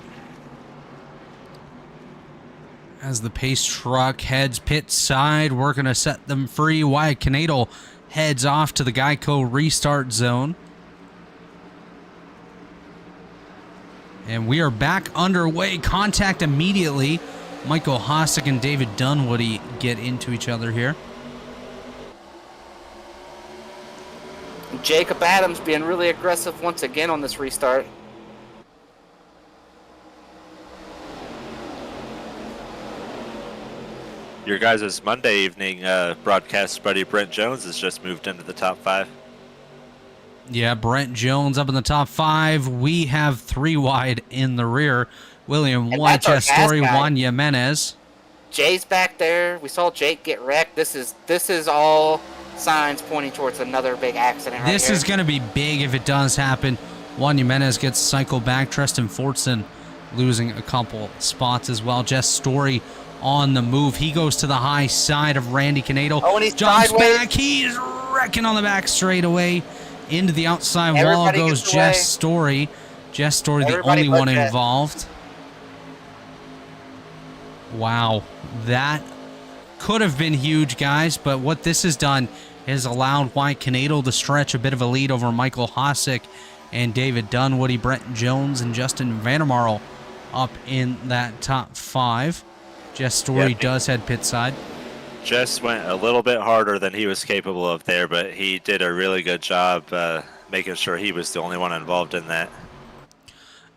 As the pace truck heads pit side, we're going to set them free. Wyatt Knadel heads off to the Geico restart zone. And we are back underway. Contact immediately. Michael Hosek and David Dunwoody get into each other here. Jacob Adams being really aggressive once again on this restart. Your guys' Monday evening broadcast buddy Brent Jones has just moved into the top 5. Yeah, Brent Jones up in the top 5. We have 3 wide in the rear. William White, Jess Story, Juan Jimenez. Jay's back there. We saw Jake get wrecked. This is all signs pointing towards another big accident right This here. is going to be big if it does happen. Juan Jimenez gets cycled back. Tristan Fortson losing a couple spots as well. Jess Story on the move. He goes to the high side of Randy Knadel. Oh, and he's jumps sideways. back. He's wrecking on the back straightaway. Into the outside wall Everybody goes gets Jess away. Story. Jess Story, the Everybody only but one Jess. involved. Wow. That could have been huge, guys, but what this has done is allowed Wyatt Knadel to stretch a bit of a lead over Michael Hosek and David Dunwoody, Brent Jones, and Justin Vandermarl up in that top 5. Jess Story does head pit side. Jess went a little bit harder than he was capable of there, but he did a really good job making sure he was the only one involved in that.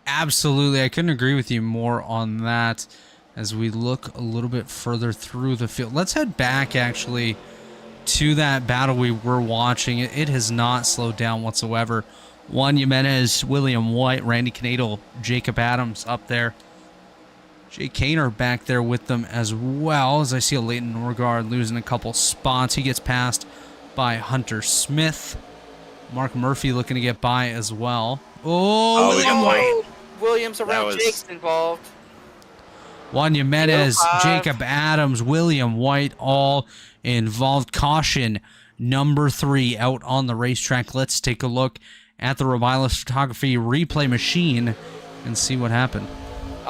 Absolutely. I couldn't agree with you more on that as we look a little bit further through the field. Let's head back, actually, to that battle we were watching. It has not slowed down whatsoever. Juan Jimenez, William White, Randy Knadel, Jacob Adams up there. Jay Kaner back there with them as well, as I see a Leighton Norgard losing a couple spots. He gets passed by Hunter Smith. Mark Murphy looking to get by as well. Oh, William White. Williams around Jake's involved. Juan Jimenez, 05. Jacob Adams, William White all involved. Caution number 3 out on the racetrack. Let's take a look at the Robilis Photography replay machine and see what happened.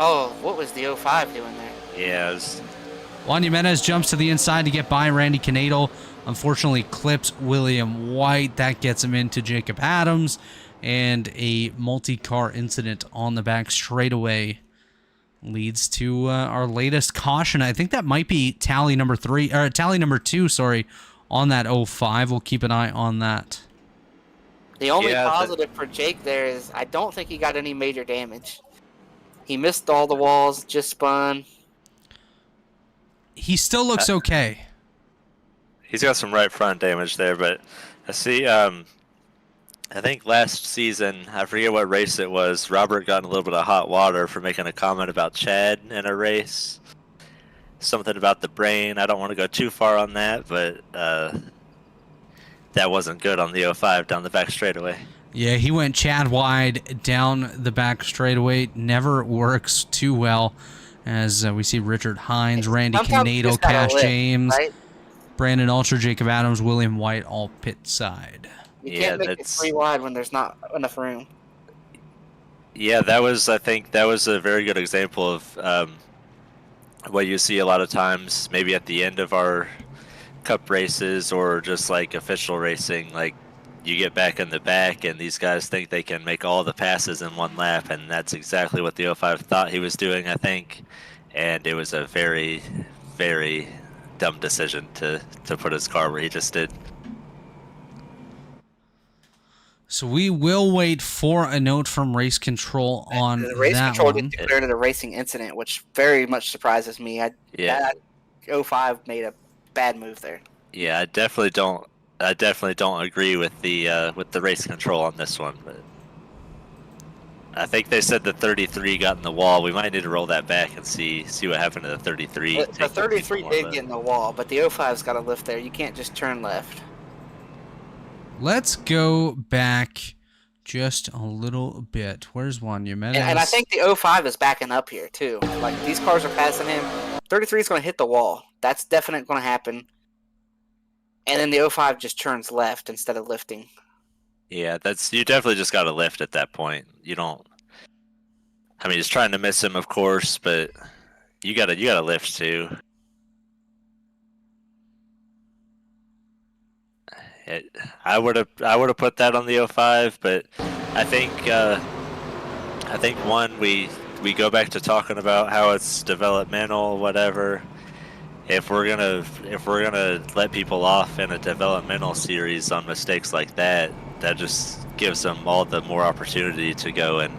Oh, what was the 05 doing there? Yeah, it was... Juan Jimenez jumps to the inside to get by Randy Knadel. Unfortunately, clips William White. That gets him into Jacob Adams. And a multi-car incident on the back straightaway leads to our latest caution. I think that might be tally number 2, sorry, on that 05. We'll keep an eye on that. The only positive for Jake there is I don't think he got any major damage. He missed all the walls, just spun. He still looks okay. He's got some right front damage there, but I see, I think last season, I forget what race it was, Robert got in a little bit of hot water for making a comment about Chad in a race. Something about the brain. I don't want to go too far on that, but that wasn't good on the 05 down the back straightaway. Yeah, he went Chad wide down the back straightaway. Never works too well, as we see Richard Hines, Randy Knadel, Cash James, right? Brandon Ultra, Jacob Adams, William White, all pit side. You can't make it 3 wide when there's not enough room. Yeah, I think that was a very good example of what you see a lot of times, maybe at the end of our cup races or just like official racing. Like you get back in the back, and these guys think they can make all the passes in one lap, and that's exactly what the '05 thought he was doing, I think. And it was a very, very dumb decision to put his car where he just did. So we will wait for a note from race control on The race that control one. did declare it a racing incident, which very much surprises me. Yeah. That 05 made a bad move there. Yeah, I definitely don't agree with the race control on this one, but I think they said the 33 got in the wall. We might need to roll that back and see what happened to the 33. The 33 did get in the wall, but the 05's got a lift there. You can't just turn left. Let's go back just a little bit. Where's Juan Jimenez? And I think the 05 is backing up here, too. Like, these cars are passing him. 33 is going to hit the wall. That's definitely going to happen. And then the 05 just turns left instead of lifting. Yeah, you definitely just got to lift at that point. You don't. I mean, he's trying to miss him, of course, but you gotta lift too. I would have put that on the 05, but I think one we go back to talking about how it's developmental, whatever. If we're gonna let people off in a developmental series on mistakes like that, that just gives them all the more opportunity to go and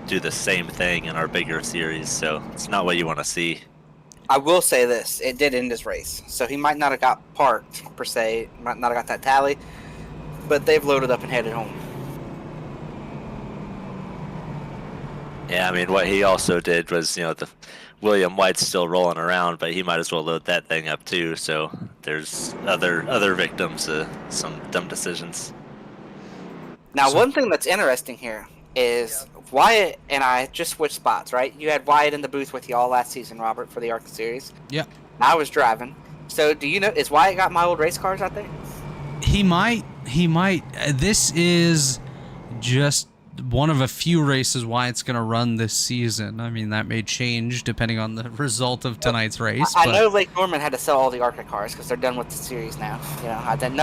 do the same thing in our bigger series. So it's not what you want to see. I will say this: it did end his race, so he might not have got parked per se, might not have got that tally, but they've loaded up and headed home. Yeah, I mean, what he also did was, the William White's still rolling around, but he might as well load that thing up too. So there's other victims of some dumb decisions. Now, one thing that's interesting here is Wyatt and I just switched spots, right? You had Wyatt in the booth with you all last season, Robert, for the ARCA series. Yep. I was driving. So do you know, is Wyatt got my old race cars out there? He might. This is just one of a few races Wyatt's going to run this season. I mean, that may change depending on the result of tonight's race. I know Lake Norman had to sell all the ARCA cars because they're done with the series now.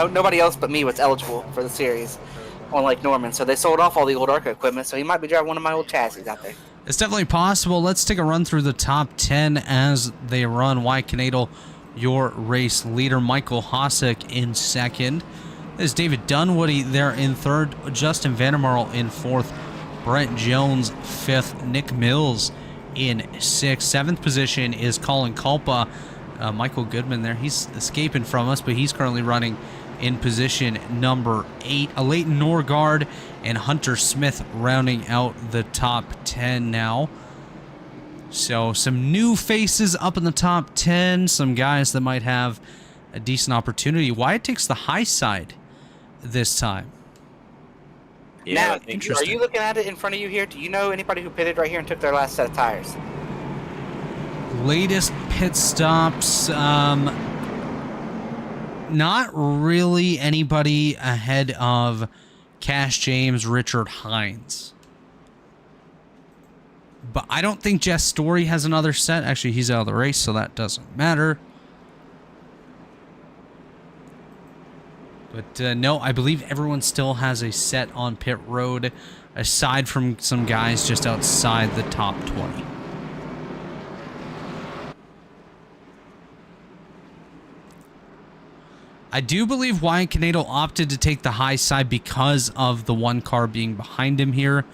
Nobody else but me was eligible for the series on Lake Norman, so they sold off all the old ARCA equipment, so he might be driving one of my old chassis out there. It's definitely possible. Let's take a run through the top 10 as they run. Wyatt Canadal, your race leader. Michael Hossack in second. There's David Dunwoody there in third. Justin Vandermarl in fourth. Brett Jones fifth. Nick Mills in sixth. Seventh position is Colin Culpa. Michael Goodman there. He's escaping from us, but he's currently running in position number 8. Leighton Norgard and Hunter Smith rounding out the top 10 now. So some new faces up in the top 10. Some guys that might have a decent opportunity. Wyatt takes the high side this time. Yeah, now, are you looking at it in front of you here? Do you know anybody who pitted right here and took their last set of tires? Latest pit stops, not really anybody ahead of Cash James, Richard Hines. But I don't think Jess Story has another set. Actually, he's out of the race, so that doesn't matter. But no, I believe everyone still has a set on pit road, aside from some guys just outside the top 20. I do believe Wyatt Canadal opted to take the high side because of the one car being behind him here.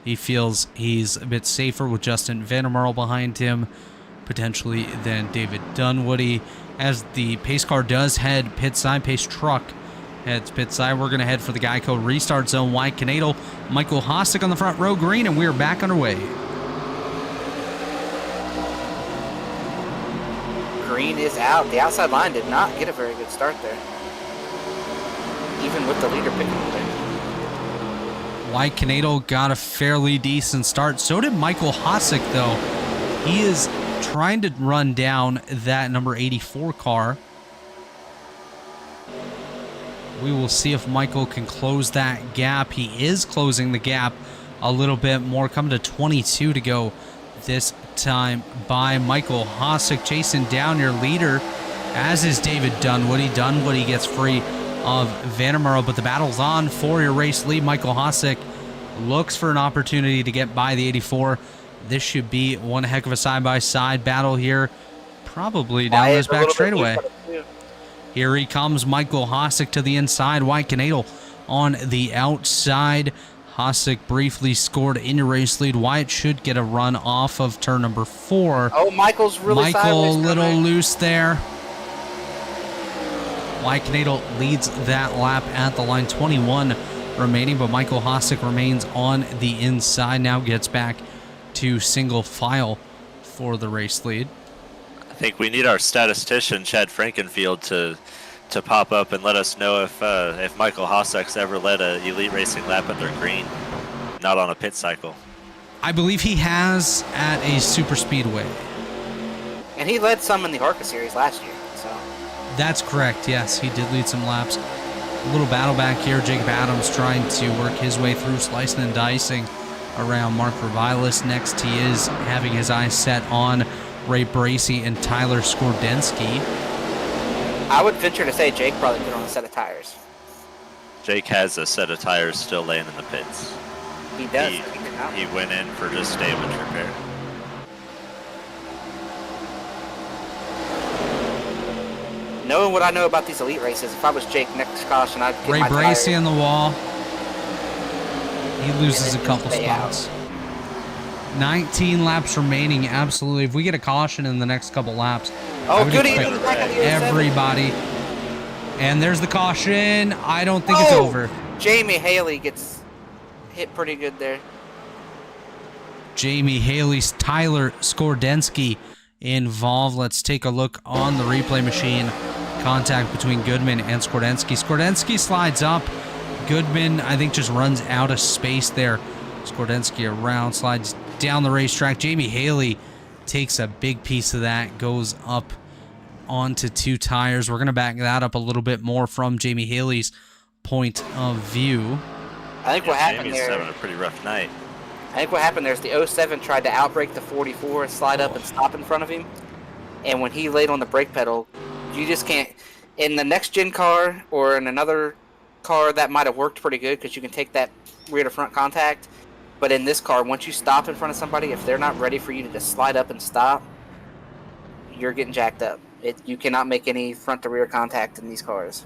He feels he's a bit safer with Justin Vandermarl behind him, potentially, than David Dunwoody. As the pace car does head pit side, pace truck heads pit side. We're going to head for the Geico restart zone. Wyatt Canadal, Michael Hossack on the front row green, and we're back underway. Green is out. The outside line did not get a very good start there, even with the leader picking him there. Wyatt Canadal got a fairly decent start. So did Michael Hossack, though. He is trying to run down that number 84 car. We will see if Michael can close that gap. He is closing the gap a little bit more. Come to 22 to go this time by Michael Hosick, chasing down your leader, as is David Dunwoody. Dunwoody gets free of Vandermeer, but the battle's on for your race lead. Michael Hosick looks for an opportunity to get by the 84. This should be one heck of a side-by-side battle here, probably down this back straightaway. Here he comes, Michael Hosick to the inside, Wright on the outside. Hosick briefly scored in your race lead. Wyatt should get a run off of turn number 4. Oh, Michael's really Michael sideways a little coming. loose there. Wyatt Canadle leads that lap at the line, 21 remaining, but Michael Hosick remains on the inside, now gets back to single file for the race lead. I think we need our statistician, Chad Frankenfield, to pop up and let us know if Michael Hosick's ever led a elite racing lap under green, not on a pit cycle. I believe he has at a super speedway. And he led some in the ARCA series last year. So That's correct, yes. He did lead some laps. A little battle back here. Jacob Adams trying to work his way through, slicing and dicing around Mark Revilis. Next, he is having his eyes set on Ray Bracey and Tyler Skordensky. I would venture to say Jake probably put on a set of tires. Jake has a set of tires still laying in the pits. He does. He went in for just damage repair. Knowing what I know about these elite races, if I was Jake, next caution, I'd get Ray my Bracey tires. on the wall. He loses a then couple stay out. spots. 19 laps remaining, absolutely. If we get a caution in the next couple laps, I Oh, would goody! expect Back on the 07. everybody. And there's the caution. I don't think it's over. Jamie Haley gets hit pretty good there. Jamie Haley's Tyler Skordensky involved. Let's take a look on the replay machine. Contact between Goodman and Skordensky. Skordensky slides up. Goodman, I think, just runs out of space there. Skordensky around, slides down the racetrack. Jamie Haley takes a big piece of that, goes up onto 2 tires. We're going to back that up a little bit more from Jamie Haley's point of view. I think what happened Jamie's there. having a pretty rough night. I think what happened there is the 07 tried to outbrake the 44, slide up and stop in front of him. And when he laid on the brake pedal, you just can't. In the next gen car or in another car, that might have worked pretty good because you can take that rear to front contact. But in this car, once you stop in front of somebody, if they're not ready for you to just slide up and stop, you're getting jacked up. You cannot make any front to rear contact in these cars.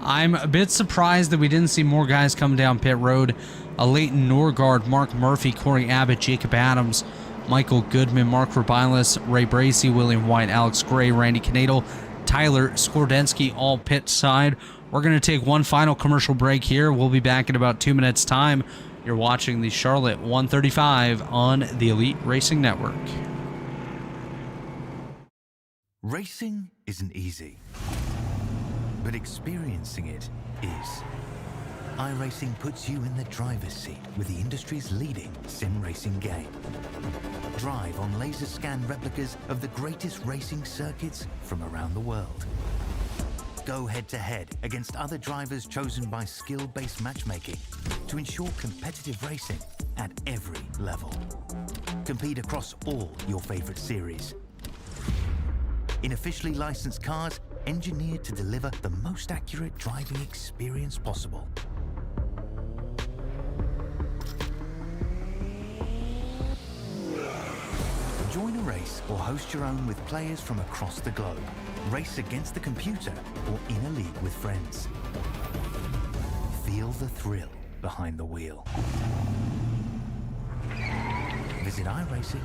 I'm a bit surprised that we didn't see more guys come down pit road. Leighton Norgard, Mark Murphy, Corey Abbott, Jacob Adams, Michael Goodman, Mark Verbilis, Ray Bracey, William White, Alex Gray, Randy Canadle, Tyler Skordensky, all pit side. We're going to take one final commercial break here. We'll be back in about 2 minutes' time. You're watching the Charlotte 135 on the Elite Racing Network. Racing isn't easy, but experiencing it is. iRacing puts you in the driver's seat with the industry's leading sim racing game. Drive on laser scan replicas of the greatest racing circuits from around the world. Go head-to-head against other drivers chosen by skill-based matchmaking to ensure competitive racing at every level. Compete across all your favorite series. In officially licensed cars, engineered to deliver the most accurate driving experience possible. Join a race or host your own with players from across the globe. Race against the computer or in a league with friends. Feel the thrill behind the wheel. Visit iRacing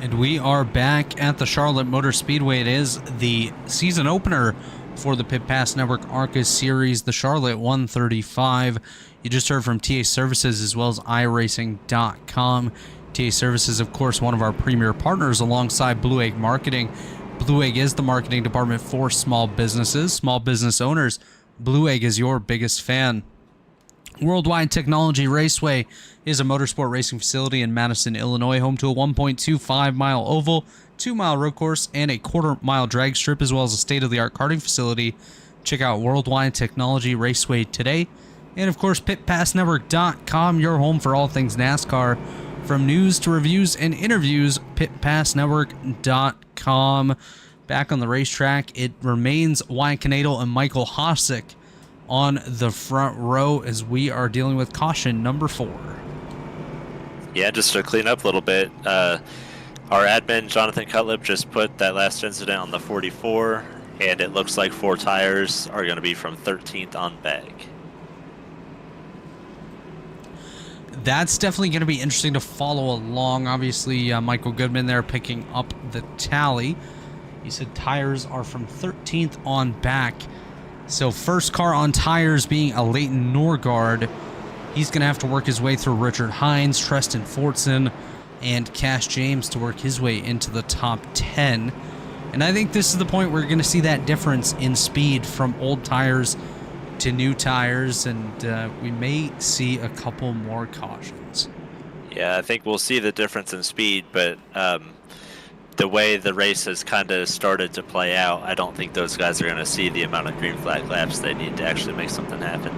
And we are back at the Charlotte Motor Speedway. It is the season opener for the Pit Pass Network ARCA series, the Charlotte 135. You just heard from TA Services as well as iRacing.com. TA Services, of course, one of our premier partners alongside Blue Egg Marketing. Blue Egg is the marketing department for small businesses, small business owners. Blue Egg is your biggest fan. Worldwide Technology Raceway is a motorsport racing facility in Madison, Illinois, home to a 1.25-mile oval, 2-mile road course, and a quarter-mile drag strip, as well as a state-of-the-art karting facility. Check out Worldwide Technology Raceway today. And, of course, PitPassNetwork.com, your home for all things NASCAR. From news to reviews and interviews, PitPassNetwork.com. Back on the racetrack, it remains Wyatt Knadel and Michael Hosick on the front row as we are dealing with caution number 4. Yeah, just to clean up a little bit, our admin, Jonathan Cutlip, just put that last incident on the 44, and it looks like 4 tires are going to be from 13th on back. That's definitely going to be interesting to follow along. Obviously, Michael Goodman there picking up the tally. He said tires are from 13th on back. So first car on tires being a Leighton Norgard. He's going to have to work his way through Richard Hines, Treston Fortson, and Cash James to work his way into the top 10. And I think this is the point where we're going to see that difference in speed from old tires to new tires, and we may see a couple more cautions. Yeah, I think we'll see the difference in speed, but the way the race has kind of started to play out, I don't think those guys are going to see the amount of green flag laps they need to actually make something happen.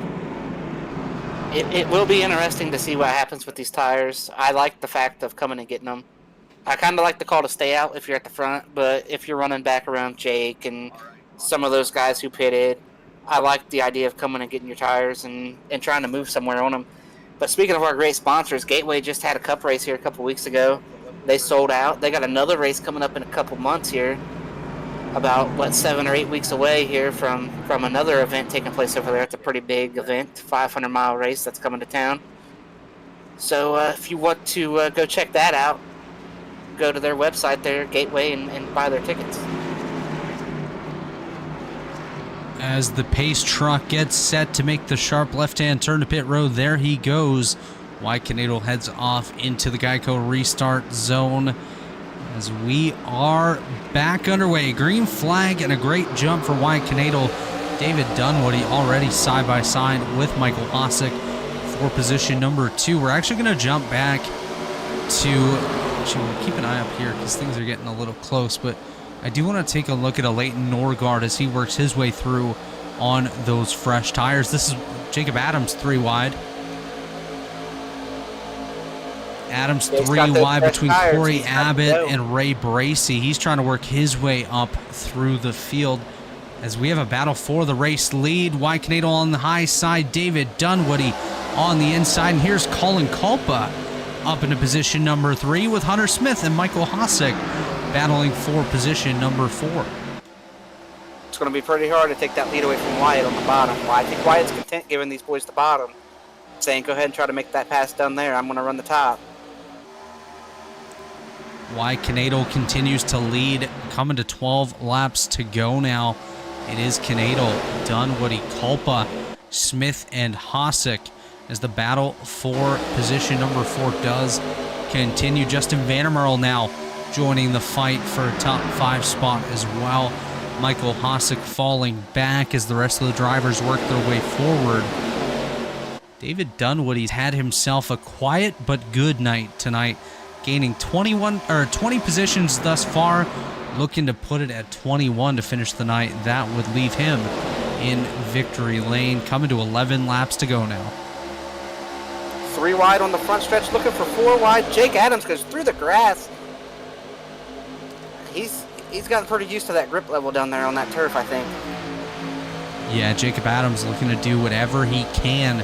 It will be interesting to see what happens with these tires. I like the fact of coming and getting them. I kind of like the call to stay out if you're at the front, but if you're running back around Jake and some of those guys who pitted, I like the idea of coming and getting your tires and trying to move somewhere on them. But speaking of our great sponsors, Gateway just had a cup race here a couple weeks ago. They sold out. They got another race coming up in a couple months here, about 7 or 8 weeks away here from another event taking place over there. It's a pretty big event, 500-mile race that's coming to town. So if you want to go check that out, go to their website there, Gateway, and buy their tickets. As the pace truck gets set to make the sharp left-hand turn to pit road, there he goes. Wyatt Knadel heads off into the Geico restart zone as we are back underway. Green flag and a great jump for Wyatt Knadel. David Dunwoody already side by side with Michael Hosick for position number 2. We're actually going to jump back to, we'll keep an eye up here because things are getting a little close, but I do want to take a look at a Leighton Norgard as he works his way through on those fresh tires. This is Jacob Adams 3 wide. Adams 3 wide between Corey Abbott and Ray Bracey. He's trying to work his way up through the field as we have a battle for the race lead. Wyatt Knadel on the high side, David Dunwoody on the inside, and here's Colin Culpa up into position number 3 with Hunter Smith and Michael Hosick battling for position number 4. It's going to be pretty hard to take that lead away from Wyatt on the bottom. Well, I think Wyatt's content giving these boys the bottom, saying go ahead and try to make that pass down there. I'm going to run the top. Wyatt Knadel continues to lead, coming to 12 laps to go now. It is Knadel, Dunwoody, Culpa, Smith, and Hosick as the battle for position number 4 does continue. Justin Vandermerle now joining the fight for a top 5 spot as well. Michael Hosick falling back as the rest of the drivers work their way forward. David Dunwoody's had himself a quiet but good night tonight, gaining 20 positions thus far, looking to put it at 21 to finish the night. That would leave him in victory lane, coming to 11 laps to go now. 3 wide on the front stretch, looking for 4 wide. Jake Adams goes through the grass. He's gotten pretty used to that grip level down there on that turf, I think. Yeah, Jacob Adams looking to do whatever he can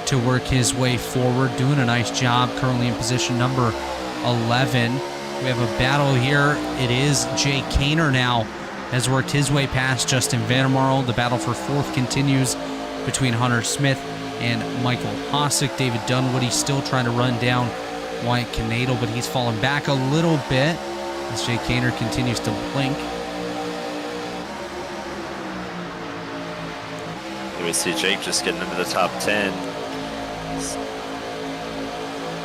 to work his way forward, doing a nice job, currently in position number 11. We have a battle here. It is Jay Kaner now, has worked his way past Justin Vandermarle. The battle for 4th continues between Hunter Smith and Michael Hosick. David Dunwoody still trying to run down Wyatt Knadel, but he's fallen back a little bit as Jake Kaner continues to blink. We see Jake just getting into the top 10.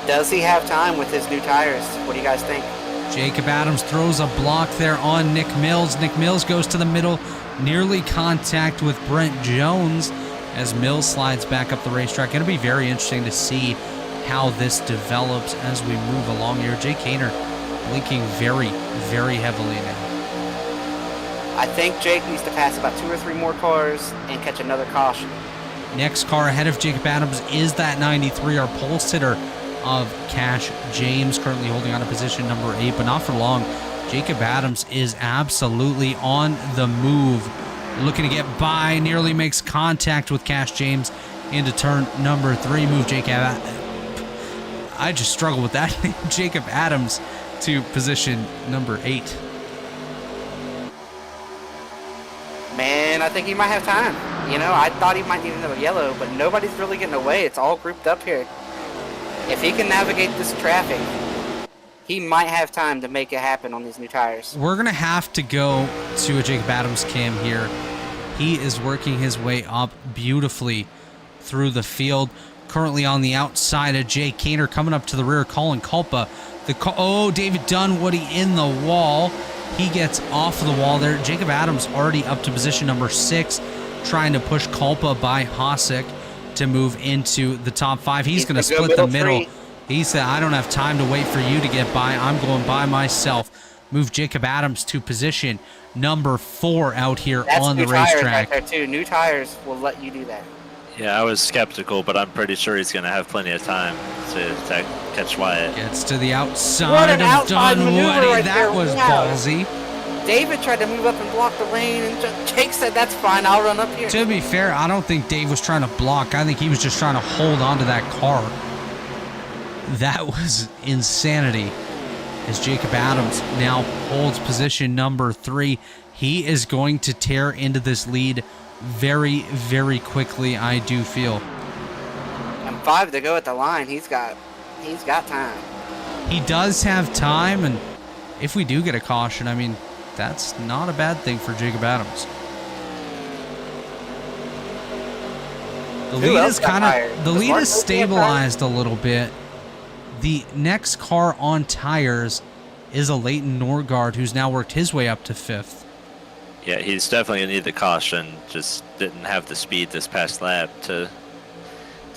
Does he have time with his new tires? What do you guys think? Jacob Adams throws a block there on Nick Mills. Nick Mills goes to the middle, nearly contact with Brent Jones as Mills slides back up the racetrack. It'll be very interesting to see how this develops as we move along here. Jake Kaner blinking very, very heavily now. I think Jake needs to pass about 2 or 3 more cars and catch another caution. Next car ahead of Jacob Adams is that 93, our pole sitter of Cash James, currently holding on to position number 8, but not for long. Jacob Adams is absolutely on the move, looking to get by, nearly makes contact with Cash James into turn number 3. Move Jacob. I just struggle with that. Jacob Adams to position number 8. Man, I think he might have time. You know, I thought he might need another yellow, but nobody's really getting away. It's all grouped up here. If he can navigate this traffic, he might have time to make it happen on these new tires. We're going to have to go to a Jacob Adams cam here. He is working his way up beautifully through the field. Currently on the outside of Jake Kaner, coming up to the rear, Colin Culpa. Oh, David Dunwoody in the wall. He gets off of the wall there. Jacob Adams already up to position number 6, trying to push Culpa by Hosek to move into the top 5. He's going to split the middle. He said, I don't have time to wait for you to get by. I'm going by myself. Move Jacob Adams to position number 4 out here on the racetrack. Right there too. New tires will let you do that. Yeah, I was skeptical, but I'm pretty sure he's going to have plenty of time to catch Wyatt. Gets to the outside of Dunwoody. Right that was ballsy. David tried to move up and block the lane, and Jake said, that's fine, I'll run up here. To be fair, I don't think Dave was trying to block. I think he was just trying to hold on to that car. That was insanity. As Jacob Adams now holds position number 3. He is going to tear into this lead very, very quickly, I do feel. And 5 to go at the line. He's got time. He does have time, and if we do get a caution, I mean, that's not a bad thing for Jacob Adams. The lead is stabilized a little bit. The next car on tires is a Leighton Norgard, who's now worked his way up to 5th. Yeah, he's definitely going to need the caution. Just didn't have the speed this past lap to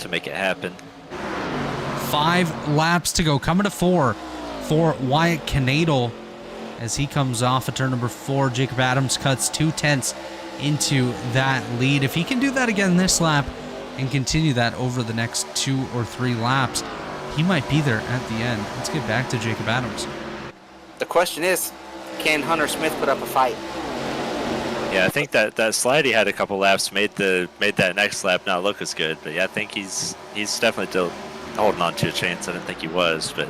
make it happen. 5 laps to go. Coming to 4 for Wyatt Knadel as he comes off of turn number 4. Jacob Adams cuts 2/10 into that lead. If he can do that again this lap and continue that over the next 2 or 3 laps, he might be there at the end. Let's get back to Jacob Adams. The question is, can Hunter Smith put up a fight? Yeah, I think that slide he had a couple laps made that next lap not look as good. But yeah, I think he's definitely still holding on to a chance. I didn't think he was, but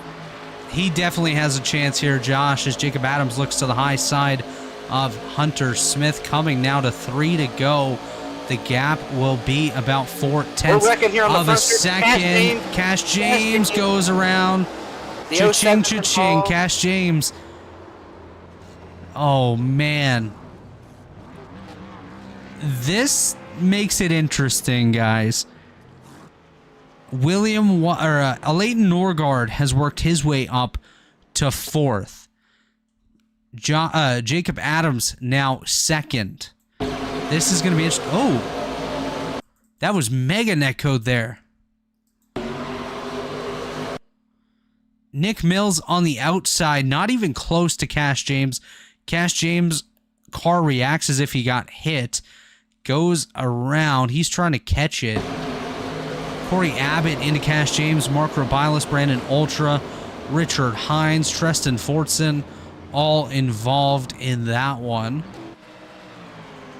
he definitely has a chance here, Josh, as Jacob Adams looks to the high side of Hunter Smith, coming now to 3 to go. The gap will be about 4/10 of a second. Cash James goes around. Cha-ching, cha-ching. Cash James. Oh, man. This makes it interesting, guys. Leighton Norgard has worked his way up to 4th. Jacob Adams now 2nd. This is going to be interesting. Oh, that was mega netcode there. Nick Mills on the outside, not even close to Cash James. Cash James' car reacts as if he got hit. Goes around. He's trying to catch it. Corey Abbott into Cash James, Mark Robilas, Brandon Ultra, Richard Hines, Treston Fortson, all involved in that one.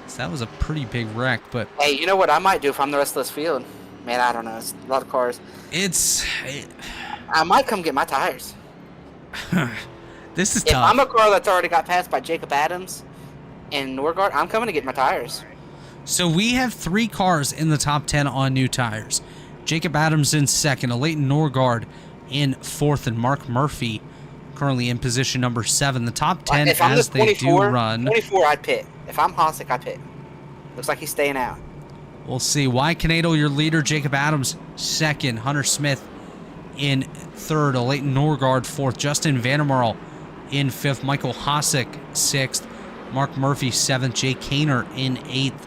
So that was a pretty big wreck, but... Hey, you know what I might do if I'm the rest of this field? Man, I don't know. It's a lot of cars. I might come get my tires. This is tough. If tough. I'm a car that's already got passed by Jacob Adams and Norgard, I'm coming to get my tires. So we have 3 cars in the top 10 on new tires. Jacob Adams in 2nd, a Leighton Norgard in 4th, and Mark Murphy currently in position number 7. The top 10 If I'm as the they do 24, run. 24, I'd pit. If I'm Hossack, I pit. Looks like he's staying out. We'll see. Wyatt Canado, your leader. Jacob Adams, 2nd. Hunter Smith in 3rd. Leighton Norgard, 4th. Justin Vandermarl in 5th. Michael Hossack, 6th. Mark Murphy, 7th. Jay Kaner in 8th.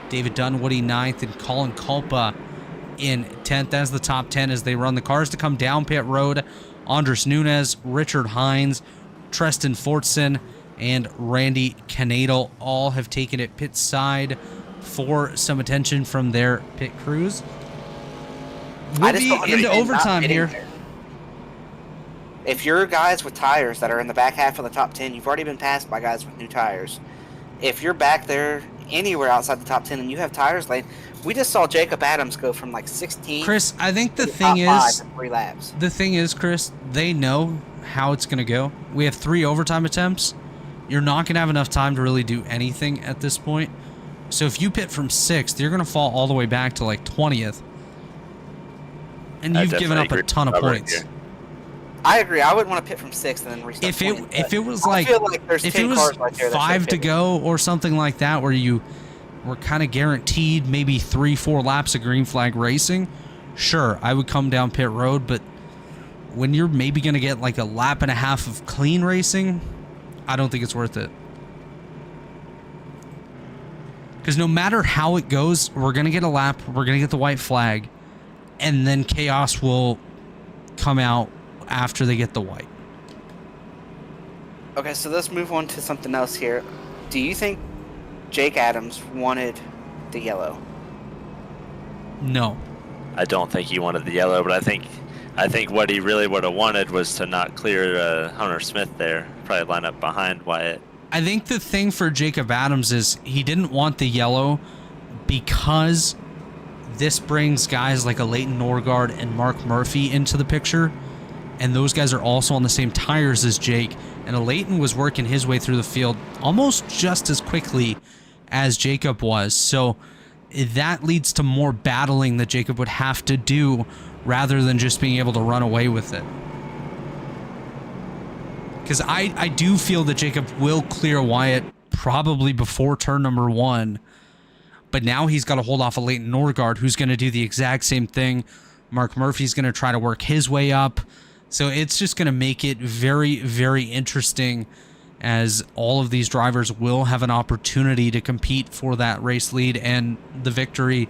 David Dunwoody, 9th. And Colin Culpa in 10th. That's the top 10 as they run the cars to come down pit road. Andres Nunez, Richard Hines, Treston Fortson, and Randy Canado all have taken it pit side for some attention from their pit crews. We'll be into overtime here. If you're guys with tires that are in the back half of the top 10, you've already been passed by guys with new tires. If you're back there anywhere outside the top 10 and you have tires laid, we just saw Jacob Adams go from like 16. Chris, I think the thing is, in 3 laps. The thing is, Chris, they know how it's going to go. We have 3 overtime attempts. You're not going to have enough time to really do anything at this point. So if you pit from 6th, you're going to fall all the way back to like 20th. And you've given up a ton of points. Here. I agree. I wouldn't want to pit from 6th and then restart. If it was like, if it was 5 to go or something like that, where you were kind of guaranteed maybe 3-4 laps of green flag racing, sure, I would come down pit road. But when you're maybe going to get like a lap and a half of clean racing, I don't think it's worth it. Because no matter how it goes, we're going to get a lap, we're going to get the white flag, and then chaos will come out after they get the white. Okay, so let's move on to something else here. Do you think Jake Adams wanted the yellow? No. I don't think he wanted the yellow, but I think what he really would have wanted was to not clear Hunter Smith there. Probably line up behind Wyatt. I think the thing for Jacob Adams is he didn't want the yellow because this brings guys like a Leighton Norgard and Mark Murphy into the picture, and those guys are also on the same tires as Jake, and a Leighton was working his way through the field almost just as quickly as Jacob was, so that leads to more battling that Jacob would have to do rather than just being able to run away with it. Because I do feel that Jacob will clear Wyatt probably before turn number 1. But now he's got to hold off a Leighton Norgard, who's going to do the exact same thing. Mark Murphy's going to try to work his way up. So it's just going to make it very, very interesting, as all of these drivers will have an opportunity to compete for that race lead and the victory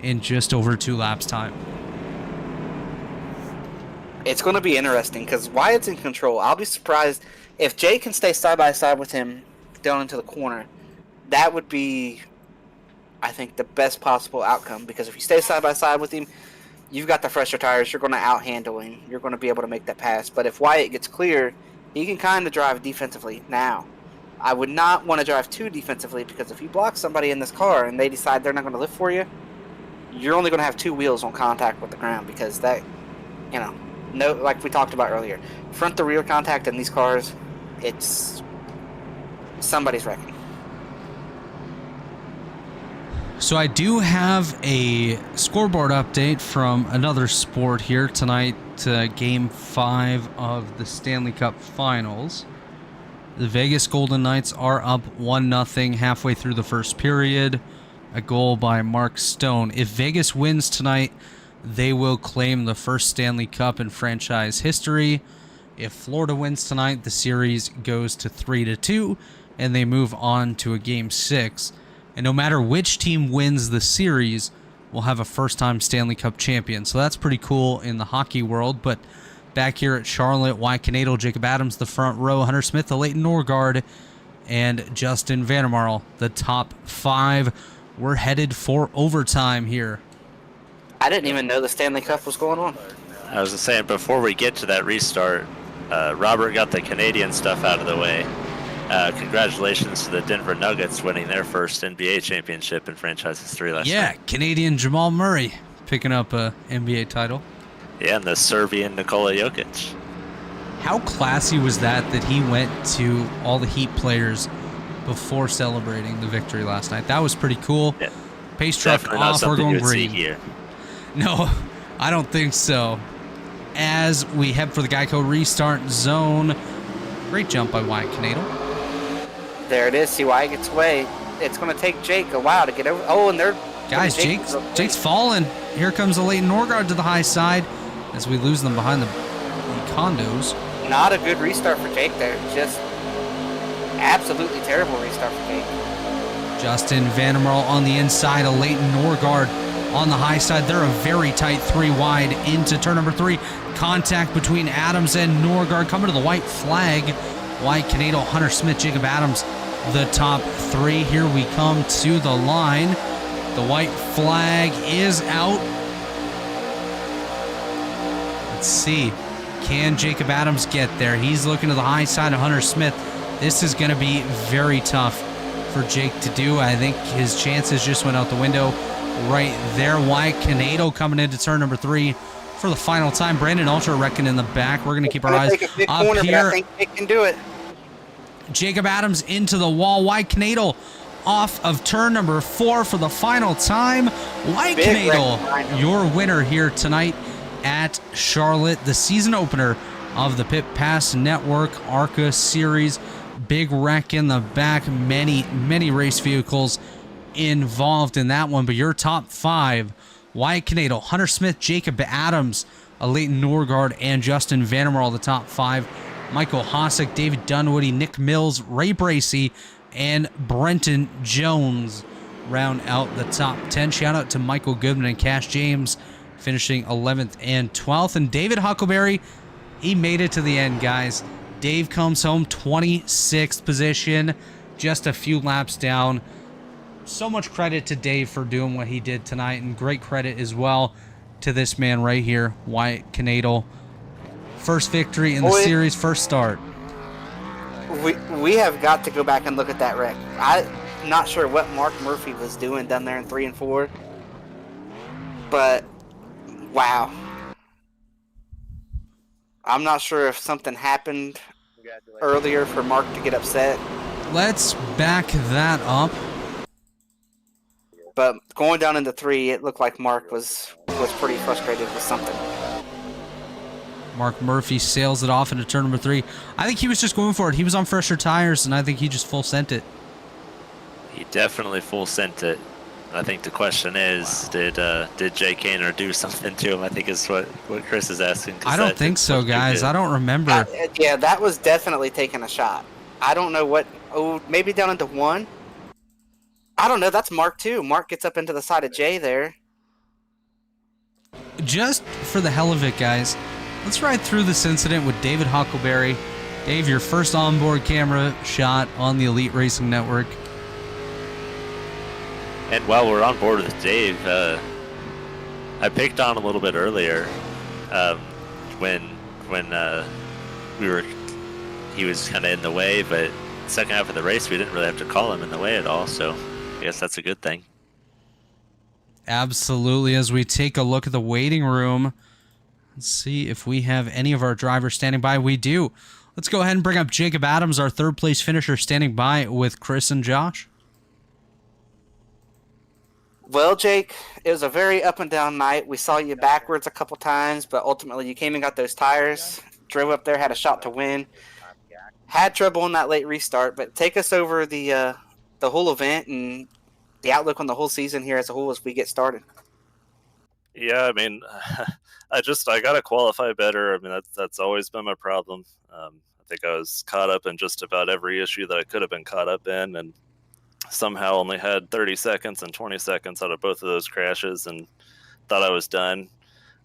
in just over 2 laps time. It's going to be interesting because Wyatt's in control. I'll be surprised if Jay can stay side by side with him down into the corner. That would be, I think, the best possible outcome, because if you stay side by side with him, you've got the fresher tires. You're going to out-handle him. You're going to be able to make that pass. But if Wyatt gets clear, he can kind of drive defensively. Now, I would not want to drive too defensively, because if you block somebody in this car and they decide they're not going to lift for you, you're only going to have 2 wheels on contact with the ground, because that, you know, no, like we talked about earlier, front to rear contact in these cars, it's somebody's wrecking. So I do have a scoreboard update from another sport here tonight, Game 5 of the Stanley Cup Finals. The Vegas Golden Knights are up 1-0 halfway through the first period. A goal by Mark Stone. If Vegas wins tonight, they will claim the first Stanley Cup in franchise history. If Florida wins tonight, the series goes to 3-2, and they move on to a Game 6. And no matter which team wins the series, we'll have a first-time Stanley Cup champion. So that's pretty cool in the hockey world. But back here at Charlotte, Wyatt Canado, Jacob Adams, the front row, Hunter Smith, the Leighton Norgard, and Justin Vandermarl, the top 5. We're headed for overtime here. I didn't even know the Stanley Cup was going on. I was just saying, before we get to that restart, Robert got the Canadian stuff out of the way. Congratulations to the Denver Nuggets winning their first NBA championship in franchise history last night. Yeah, Canadian Jamal Murray picking up a NBA title. Yeah, and the Serbian Nikola Jokic. How classy was that he went to all the Heat players before celebrating the victory last night? That was pretty cool. Yeah. Pace truck off, we're going green. Here. No, I don't think so. As we head for the Geico restart zone, Great jump by Wyatt Canadle. There it is. See why it gets away. It's going to take Jake a while to get over. Oh, and they're... Guys, Jake's falling. Here comes the Leighton Norgard to the high side as we lose them behind the condos. Not a good restart for Jake there. Just absolutely terrible restart for Jake. Justin Vandermeer on the inside of Leighton Norgard on the high side. They're a very tight 3 wide into turn number 3. Contact between Adams and Norgard coming to the white flag. Wyatt Canadle, Hunter Smith, Jacob Adams, the top 3. Here we come to the line. The white flag is out. Let's see. Can Jacob Adams get there? He's looking to the high side of Hunter Smith. This is going to be very tough for Jake to do. I think his chances just went out the window right there. Wyatt Canadle coming into turn number 3 for the final time. Brandon Ultra Reckon in the back. We're going to keep our eyes up corner, here. I think Jake can do it. Jacob Adams into the wall. Wyatt Canadle off of turn number 4 for the final time. Wyatt Canadle, your winner here tonight at Charlotte, the season opener of the Pit Pass Network ARCA Series. Big wreck in the back. Many race vehicles involved in that one. But your top 5, Wyatt Canadle, Hunter Smith, Jacob Adams, Leighton Norgard, and Justin Vandermeer, the top 5. Michael Hossack, David Dunwoody, Nick Mills, Ray Bracey, and Brenton Jones round out the top 10. Shout out to Michael Goodman and Cash James finishing 11th and 12th. And David Huckleberry, he made it to the end, guys. Dave comes home 26th position, just a few laps down. So much credit to Dave for doing what he did tonight, and great credit as well to this man right here, Wyatt Canadle. First victory in the series, first start. We have got to go back and look at that wreck. I'm not sure what Mark Murphy was doing down there in 3 and 4, but wow. I'm not sure if something happened earlier for Mark to get upset. Let's back that up. But going down into 3, it looked like Mark was pretty frustrated with something. Mark Murphy sails it off into turn number 3. I think he was just going for it. He was on fresher tires, and I think he just full sent it. He definitely full sent it. I think the question is, did Jay Kaner do something to him? I think is what Chris is asking. I don't think so, guys. I don't remember. Yeah, that was definitely taking a shot. I don't know what. Oh, maybe down into 1. I don't know. That's Mark too. Mark gets up into the side of Jay there. Just for the hell of it, guys, let's ride through this incident with David Huckleberry. Dave, your first onboard camera shot on the Elite Racing Network. And while we're on board with Dave, I picked on a little bit earlier when he was kind of in the way, but second half of the race we didn't really have to call him in the way at all, so I guess that's a good thing. Absolutely. As we take a look at the waiting room, let's see if we have any of our drivers standing by. We do. Let's go ahead and bring up Jacob Adams, our third place finisher, standing by with Chris and Josh. Well, Jake, it was a very up and down night. We saw you backwards a couple times, but ultimately you came and got those tires, drove up there, had a shot to win. Had trouble in that late restart, but take us over the whole event and the outlook on the whole season here as a whole as we get started. Yeah, I mean, I got to qualify better. I mean, that's always been my problem. I think I was caught up in just about every issue that I could have been caught up in, and somehow only had 30 seconds and 20 seconds out of both of those crashes and thought I was done.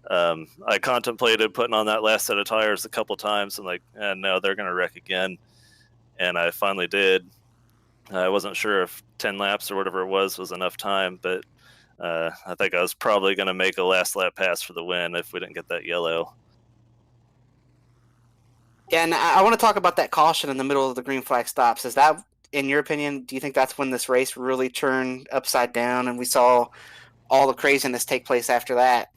I contemplated putting on that last set of tires a couple times and like, no, they're going to wreck again. And I finally did. I wasn't sure if 10 laps or whatever it was enough time, but I think I was probably going to make a last lap pass for the win if we didn't get that yellow. Yeah, and I want to talk about that caution in the middle of the green flag stops. Is that, in your opinion, do you think that's when this race really turned upside down and we saw all the craziness take place after that?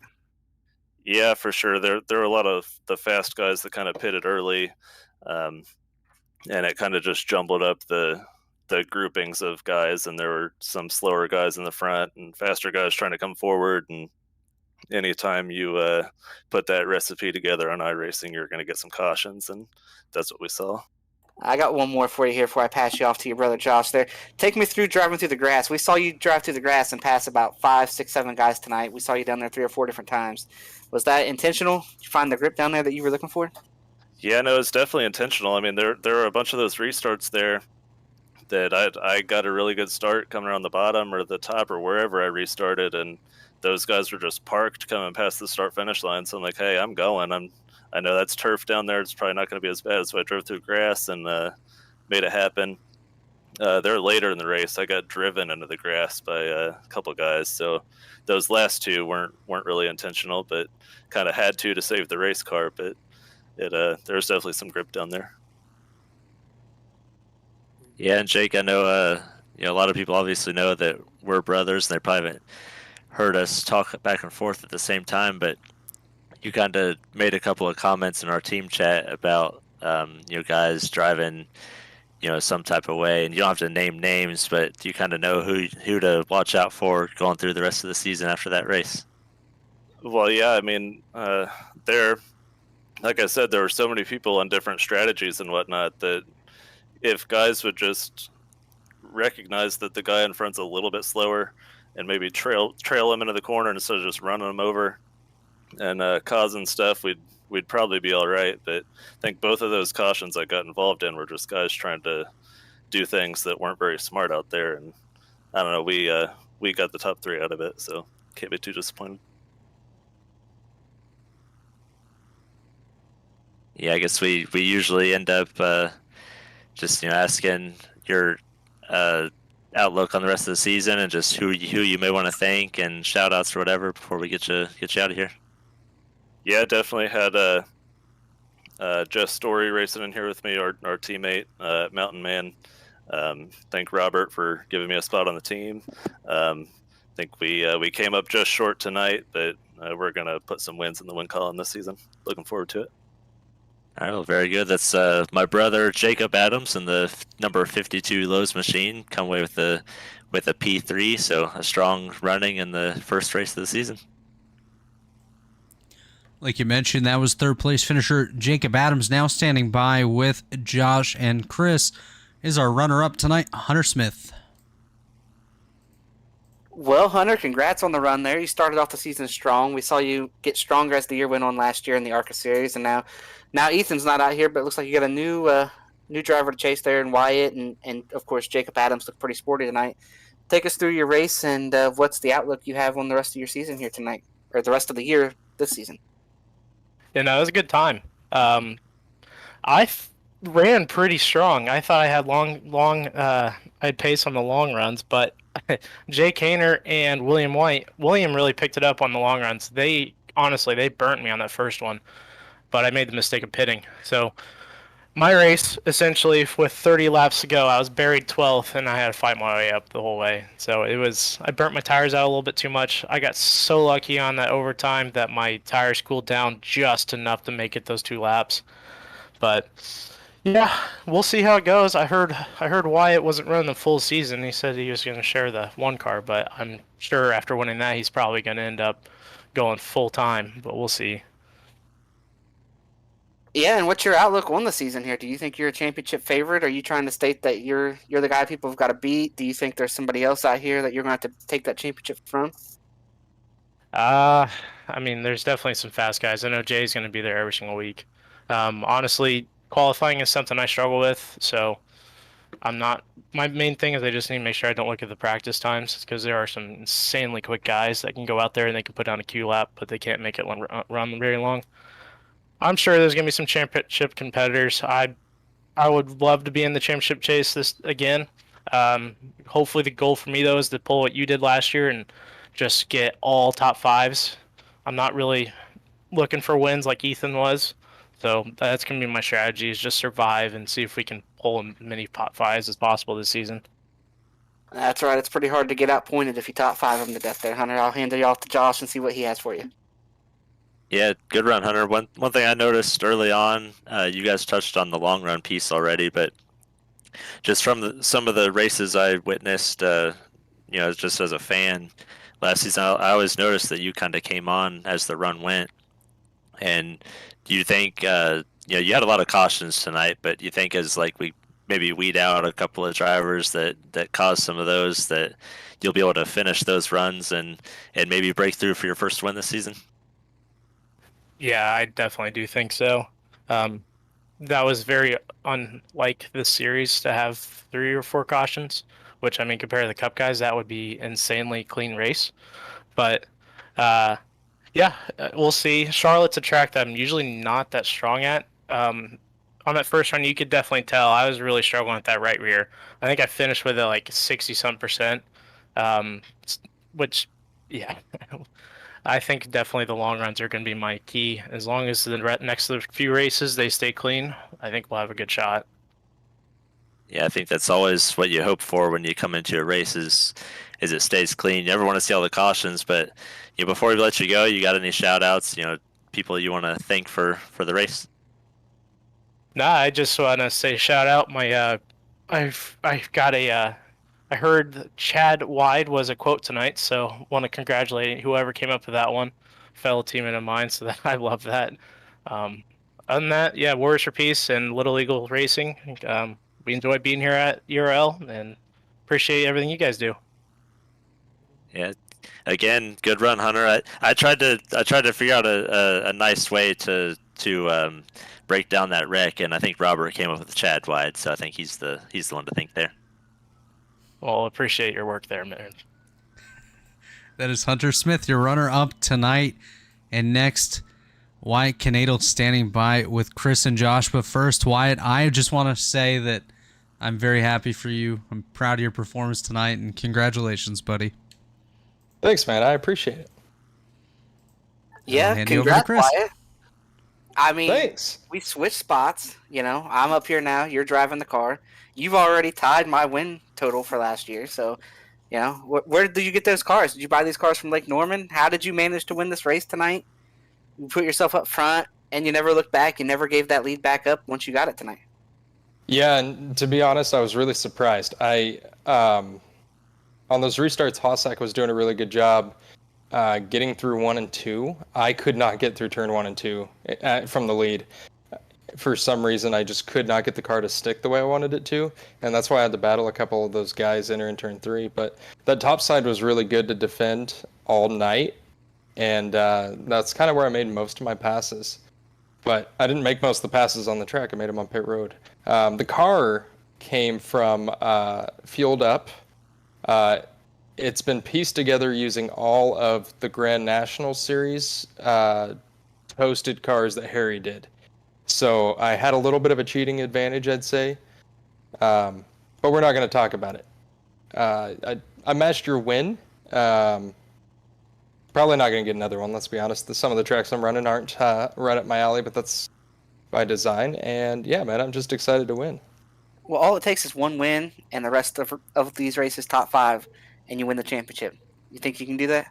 Yeah, for sure. There were a lot of the fast guys that kind of pitted early, and it kind of just jumbled up the groupings of guys, and there were some slower guys in the front and faster guys trying to come forward. And anytime you put that recipe together on iRacing, you're going to get some cautions, and that's what we saw. I got one more for you here before I pass you off to your brother Josh there. Take me through driving through the grass. We saw you drive through the grass and pass about 5, 6, 7 guys tonight. We saw you down there 3 or 4 different times. Was that intentional? Did you find the grip down there that you were looking for? Yeah, no, it's definitely intentional. I mean, there are a bunch of those restarts there that I got a really good start coming around the bottom or the top or wherever I restarted, and those guys were just parked coming past the start finish line. So I'm like, hey, I'm going. I know that's turf down there. It's probably not going to be as bad. So I drove through grass and made it happen. They're later in the race. I got driven into the grass by a couple guys. So those last two weren't really intentional, but kind of had to save the race car. But there's definitely some grip down there. Yeah, and Jake, I know a lot of people obviously know that we're brothers, and they probably haven't heard us talk back and forth at the same time, but you kind of made a couple of comments in our team chat about guys driving some type of way, and you don't have to name names, but you kind of know who to watch out for going through the rest of the season after that race. Well, yeah, I mean, like I said, there were so many people on different strategies and whatnot that if guys would just recognize that the guy in front's a little bit slower and maybe trail him into the corner instead of just running him over and causing stuff, we'd probably be all right. But I think both of those cautions I got involved in were just guys trying to do things that weren't very smart out there. And I don't know, we got the top 3 out of it, so can't be too disappointed. Yeah, I guess we usually end up just asking your outlook on the rest of the season and just who you may want to thank and shout outs or whatever before we get you out of here. Yeah, definitely had Jess Story racing in here with me, our teammate, Mountain Man. Thank Robert for giving me a spot on the team. I think we came up just short tonight, but we're gonna put some wins in the win column this season. Looking forward to it. All right, well, very good. That's my brother Jacob Adams in the number 52 Lowe's machine. Come away with a P3, so a strong running in the first race of the season. Like you mentioned, that was third place finisher Jacob Adams. Now standing by with Josh and Chris is our runner-up tonight, Hunter Smith. Well, Hunter, congrats on the run there. You started off the season strong. We saw you get stronger as the year went on last year in the ARCA series, and now Ethan's not out here, but it looks like you got a new driver to chase there in Wyatt, and of course Jacob Adams looked pretty sporty tonight. Take us through your race and what's the outlook you have on the rest of your season here tonight, or the rest of the year this season. Yeah, no, it was a good time. Ran pretty strong. I thought I had I'd pace on the long runs, but Jake Hayner and William really picked it up on the long runs. They burnt me on that first one, but I made the mistake of pitting. So my race, essentially, with 30 laps to go, I was buried 12th, and I had to fight my way up the whole way. So I burnt my tires out a little bit too much. I got so lucky on that overtime that my tires cooled down just enough to make it those 2 laps. But yeah, we'll see how it goes. I heard Wyatt wasn't running the full season. He said he was going to share the one car, but I'm sure after winning that, he's probably going to end up going full time. But we'll see. Yeah, and what's your outlook on the season here? Do you think you're a championship favorite? Are you trying to state that you're the guy people have got to beat? Do you think there's somebody else out here that you're going to have to take that championship from? I mean, there's definitely some fast guys. I know Jay's going to be there every single week. Honestly, qualifying is something I struggle with, so my main thing is I just need to make sure I don't look at the practice times, because there are some insanely quick guys that can go out there and they can put down a Q lap, but they can't make it run very long. I'm sure there's going to be some championship competitors. I would love to be in the championship chase this again. Hopefully the goal for me, though, is to pull what you did last year and just get all top 5s. I'm not really looking for wins like Ethan was. So that's going to be my strategy, is just survive and see if we can pull as many top 5s as possible this season. That's right. It's pretty hard to get outpointed if you top 5 them to death there, Hunter. I'll hand it off to Josh and see what he has for you. Yeah, good run, Hunter. One thing I noticed early on, you guys touched on the long run piece already, but just from some of the races I witnessed, just as a fan last season, I always noticed that you kind of came on as the run went. And do you think, you had a lot of cautions tonight, but you think as like we maybe weed out a couple of drivers that caused some of those, that you'll be able to finish those runs and maybe break through for your first win this season? Yeah, I definitely do think so. That was very unlike this series to have 3 or 4 cautions, which I mean, compared to the Cup guys, that would be insanely clean race. But yeah, we'll see. Charlotte's a track that I'm usually not that strong at. On that first run, you could definitely tell I was really struggling with that right rear. I think I finished with it like 60-some%, which, yeah, I think definitely the long runs are going to be my key. As long as the next few races they stay clean, I think we'll have a good shot. Yeah, I think that's always what you hope for when you come into a race is it stays clean. You never want to see all the cautions, but before we let you go, you got any shout outs, people you want to thank for the race? Nah, I just want to say shout out my I've got a I heard Chad Wide was a quote tonight, so want to congratulate whoever came up with that one, fellow teammate of mine. So that I love that. Other than that, yeah, Warriors for Peace and Little Eagle Racing. We enjoy being here at URL and appreciate everything you guys do. Yeah, again, good run, Hunter. I tried to figure out a nice way to break down that wreck, and I think Robert came up with Chad Wide, so I think he's the one to thank there. Well, appreciate your work there, man. That is Hunter Smith, your runner-up tonight. And next, Wyatt Canadle standing by with Chris and Josh. But first, Wyatt, I just want to say that I'm very happy for you. I'm proud of your performance tonight, and congratulations, buddy. Thanks, man. I appreciate it. Yeah, congrats, Wyatt. I mean, Thanks. We switched spots. I'm up here now. You're driving the car. You've already tied my win total for last year. So, where did you get those cars? Did you buy these cars from Lake Norman? How did you manage to win this race tonight? You put yourself up front, and you never looked back. You never gave that lead back up once you got it tonight. Yeah, and to be honest, I was really surprised. On those restarts, Hossack was doing a really good job getting through 1 and 2. I could not get through turn 1 and 2 from the lead. For some reason, I just could not get the car to stick the way I wanted it to, and that's why I had to battle a couple of those guys in turn 3. But that top side was really good to defend all night, and that's kind of where I made most of my passes. But I didn't make most of the passes on the track. I made them on pit road. The car came from fueled up. It's been pieced together using all of the Grand National Series toasted cars that Harry did. So I had a little bit of a cheating advantage, I'd say. But we're not going to talk about it. I matched your win. Probably not going to get another one, let's be honest. Some of the tracks I'm running aren't right up my alley, but that's by design. And yeah, man, I'm just excited to win. Well, all it takes is one win, and the rest of these races top 5, and you win the championship. You think you can do that?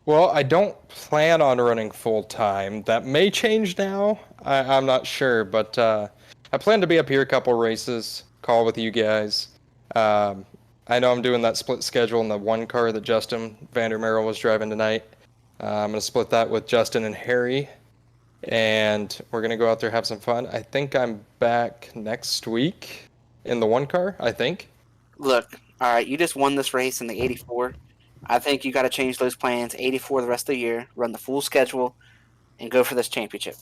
Well, I don't plan on running full time. That may change now. I'm not sure, but I plan to be up here a couple races, call with you guys. I know I'm doing that split schedule in the one car that Justin Vandermeer was driving tonight. I'm going to split that with Justin and Harry, and we're going to go out there, have some fun. I think I'm back next week in the one car, I think. Look, all right, you just won this race in the 84. I think you got to change those plans. 84 the rest of the year, run the full schedule, and go for this championship.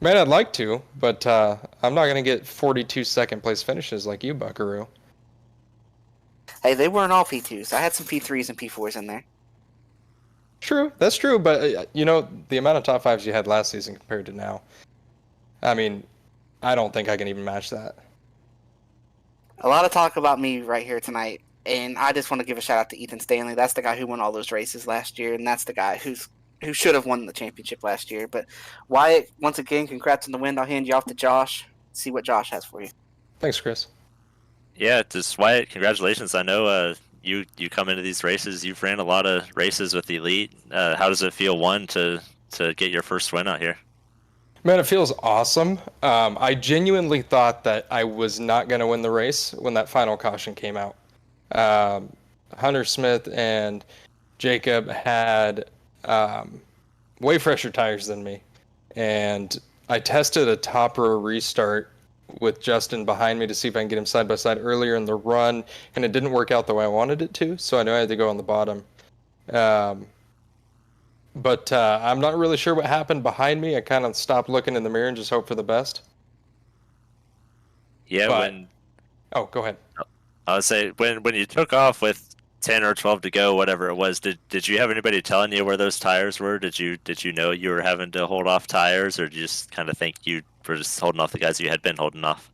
Man, I'd like to, but I'm not going to get 42 second place finishes like you, Buckaroo. Hey, they weren't all P2s. I had some P3s and P4s in there. True, that's true, but the amount of top 5s you had last season compared to now, I mean, I don't think I can even match that. A lot of talk about me right here tonight, and I just want to give a shout out to Ethan Stanley. That's the guy who won all those races last year, and that's the guy who should have won the championship last year. But Wyatt, once again, congrats on the win. I'll hand you off to Josh. See what Josh has for you. Thanks, Chris. Yeah, just Wyatt, congratulations. I know you come into these races. You've ran a lot of races with the Elite. How does it feel, to get your first win out here? Man, it feels awesome. I genuinely thought that I was not going to win the race when that final caution came out. Hunter Smith and Jacob had way fresher tires than me, and I tested a top row restart with Justin behind me to see if I can get him side by side earlier in the run, and it didn't work out the way I wanted it to, so I knew I had to go on the bottom. But I'm not really sure what happened behind me. I kind of stopped looking in the mirror and just hope for the best. Yeah, But- Oh, go ahead. I would say when you took off with 10 or 12 to go, whatever it was, did you have anybody telling you where those tires were? Did you know you were having to hold off tires, or did you just kind of think you were just holding off the guys you had been holding off?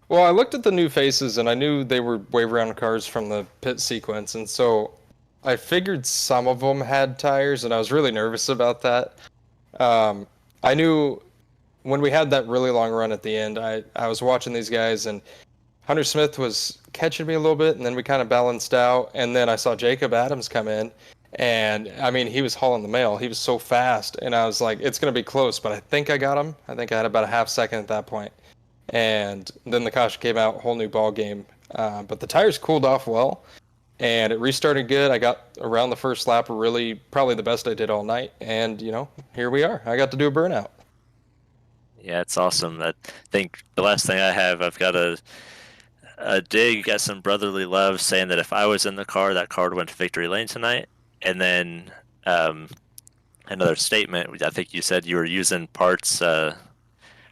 Well, I looked at the new faces, and I knew they were wave around cars from the pit sequence, and so I figured some of them had tires, and I was really nervous about that. I knew when we had that really long run at the end, I was watching these guys, and Hunter Smith was catching me a little bit, and then we kind of balanced out, and then I saw Jacob Adams come in, and I mean, he was hauling the mail. He was so fast, and I was like, it's going to be close, but I think I got him. I think I had about a half second at that point. And then the caution came out, whole new ball game. But the tires cooled off well, and it restarted good. I got around the first lap, really probably the best I did all night, and here we are. I got to do a burnout. Yeah, it's awesome. I think the last thing I have, I've got a dig at some brotherly love saying that if I was in the car, that car would went to victory lane tonight. And then another statement, I think you said you were using parts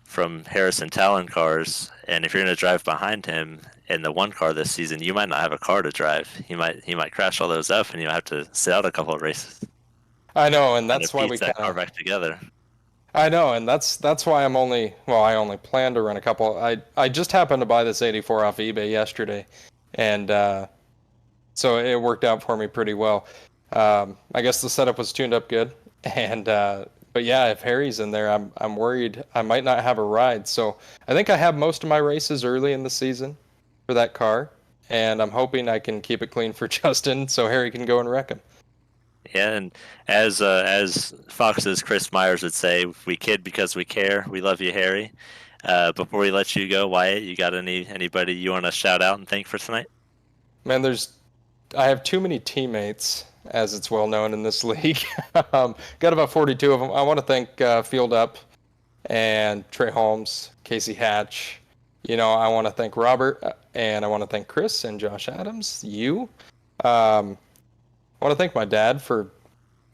from Harrison Talon cars, and if you're going to drive behind him in the one car this season, you might not have a car to drive. He might crash all those up, and you'll have to sit out a couple of races. I know, and that's why we piece that car back together. I know, and that's why I only plan to run a couple. I just happened to buy this 84 off eBay yesterday, and so it worked out for me pretty well. I guess the setup was tuned up good, and but yeah, if Harry's in there, I'm worried I might not have a ride. So I think I have most of my races early in the season for that car, and I'm hoping I can keep it clean for Justin so Harry can go and wreck him. Yeah, and as Fox's Chris Myers would say, we kid because we care. We love you, Harry. Before we let you go, Wyatt, you got anybody you want to shout out and thank for tonight? Man, I have too many teammates, as it's well known in this league. Got about 42 of them. I want to thank Field Up and Trey Holmes, Casey Hatch. I want to thank Robert, and I want to thank Chris and Josh Adams. I want to thank my dad for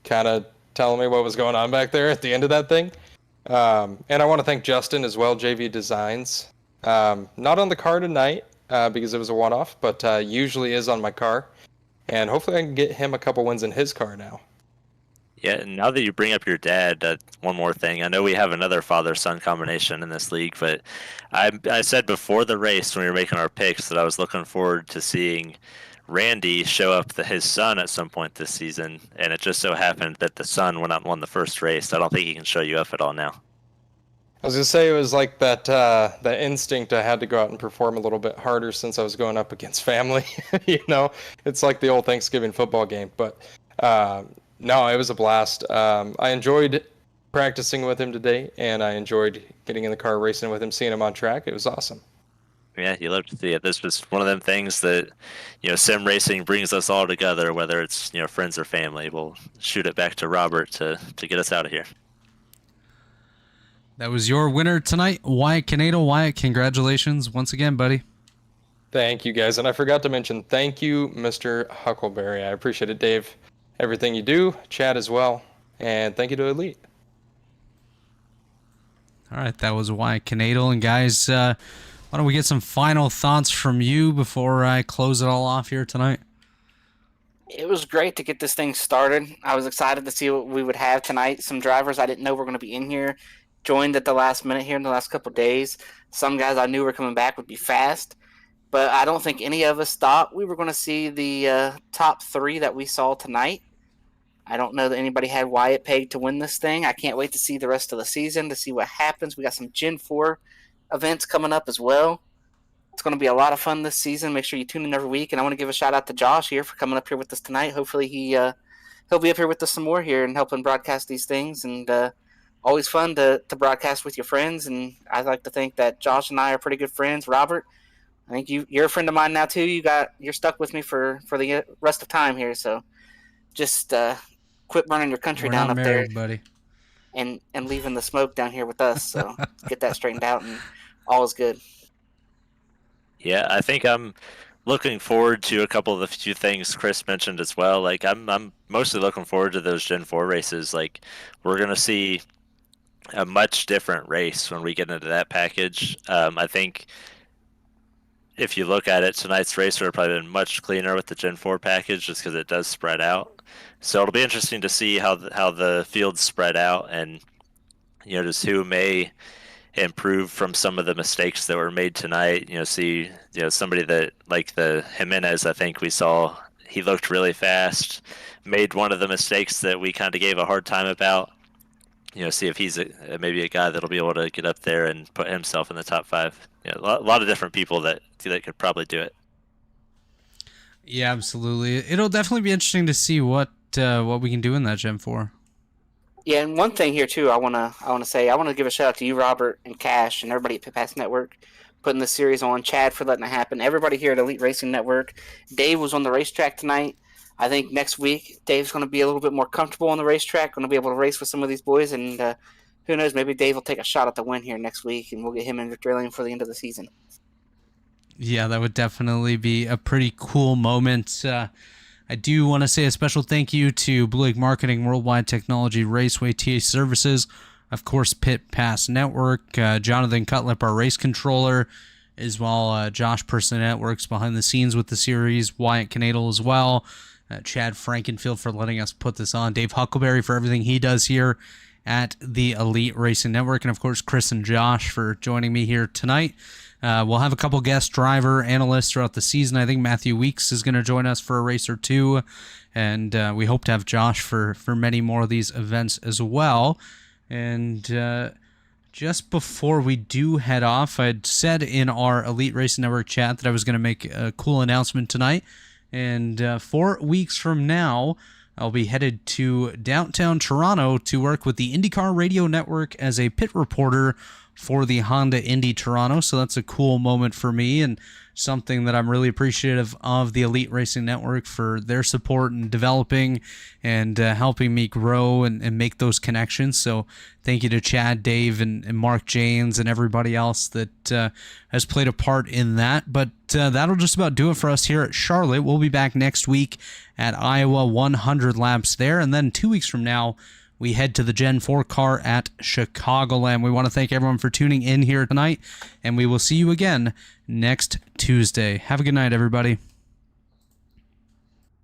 kind of telling me what was going on back there at the end of that thing. And I want to thank Justin as well, JV Designs. Not on the car tonight because it was a one-off, but usually is on my car. And hopefully I can get him a couple wins in his car now. Yeah, and now that you bring up your dad, one more thing. I know we have another father-son combination in this league, but I said before the race when we were making our picks that I was looking forward to seeing Randy show up his son at some point this season, and it just so happened that the son went out and won the first race. I don't think he can show you up at all now. I was going to say it was like that instinct I had to go out and perform a little bit harder since I was going up against family. It's like the old Thanksgiving football game. But no, it was a blast. I enjoyed practicing with him today, and I enjoyed getting in the car racing with him, seeing him on track. It was awesome. Yeah, you love to see it. This was one of them things that, sim racing brings us all together, whether it's, friends or family. We'll shoot it back to Robert to get us out of here. That was your winner tonight, Wyatt Canado. Wyatt, congratulations once again, buddy. Thank you, guys. And I forgot to mention, thank you, Mr. Huckleberry. I appreciate it, Dave. Everything you do, Chad as well. And thank you to Elite. All right, that was Wyatt Canado. And guys, why don't we get some final thoughts from you before I close it all off here tonight? It was great to get this thing started. I was excited to see what we would have tonight. Some drivers I didn't know were going to be in here joined at the last minute here in the last couple of days. Some guys I knew were coming back would be fast, but I don't think any of us thought we were going to see the top three that we saw tonight. I don't know that anybody had Wyatt pegged to win this thing. I can't wait to see the rest of the season, to see what happens. We got some Gen 4 events coming up as well. It's going to be a lot of fun this season. Make sure you tune in every week. And I want to give a shout out to Josh here for coming up here with us tonight. Hopefully he'll be up here with us some more here and helping broadcast these things. And always fun to broadcast with your friends. And I'd like to think that Josh and I are pretty good friends. Robert, I think you're a friend of mine now too. You're stuck with me for the rest of time here. So just quit burning your country We're down not up married, there. buddy. and leaving the smoke down here with us. So get that straightened out, and all is good. Yeah, I think I'm looking forward to a couple of the few things Chris mentioned as well. Like I'm mostly looking forward to those Gen 4 races. Like we're gonna see a much different race when we get into that package. I think if you look at it, tonight's race would have probably been much cleaner with the Gen 4 package just because it does spread out. So it'll be interesting to see how the fields spread out, and just who may improve from some of the mistakes that were made tonight. See somebody that like the Jimenez, I think we saw, he looked really fast, made one of the mistakes that we kind of gave a hard time about. See if he's maybe a guy that'll be able to get up there and put himself in the top 5. A lot of different people that could probably do it. Yeah, absolutely. It'll definitely be interesting to see what we can do in that Gen 4. Yeah, and one thing here too, I wanna give a shout out to you, Robert, and Cash, and everybody at Pass Network putting this series on. Chad for letting it happen. Everybody here at Elite Racing Network. Dave was on the racetrack tonight. I think next week Dave's going to be a little bit more comfortable on the racetrack, going to be able to race with some of these boys, and who knows, maybe Dave will take a shot at the win here next week, and we'll get him in Victory Lane for the end of the season. Yeah, that would definitely be a pretty cool moment. I do want to say a special thank you to Blue Lake Marketing, Worldwide Technology, Raceway TA Services, of course, Pit Pass Network, Jonathan Cutlip, our race controller, as well Josh Personette works behind the scenes with the series, Wyatt Canadal as well, Chad Frankenfield for letting us put this on, Dave Huckleberry for everything he does here at the Elite Racing Network, and of course Chris and Josh for joining me here tonight. We'll have a couple guest driver analysts throughout the season. I think Matthew Weeks is going to join us for a race or two, and we hope to have Josh for many more of these events as well. And just before we do head off, I'd said in our Elite Racing Network chat that I was going to make a cool announcement tonight, and 4 weeks from now, I'll be headed to downtown Toronto to work with the IndyCar Radio Network as a pit reporter for the Honda Indy Toronto. So that's a cool moment for me, and something that I'm really appreciative of the Elite Racing Network for their support and developing and helping me grow and make those connections. So thank you to Chad, Dave, and Mark Janes and everybody else that has played a part in that. But that'll just about do it for us here at Charlotte. We'll be back next week at Iowa, 100 laps there, and then 2 weeks from now, we head to the Gen 4 car at Chicagoland. We want to thank everyone for tuning in here tonight, and we will see you again next Tuesday. Have a good night, everybody.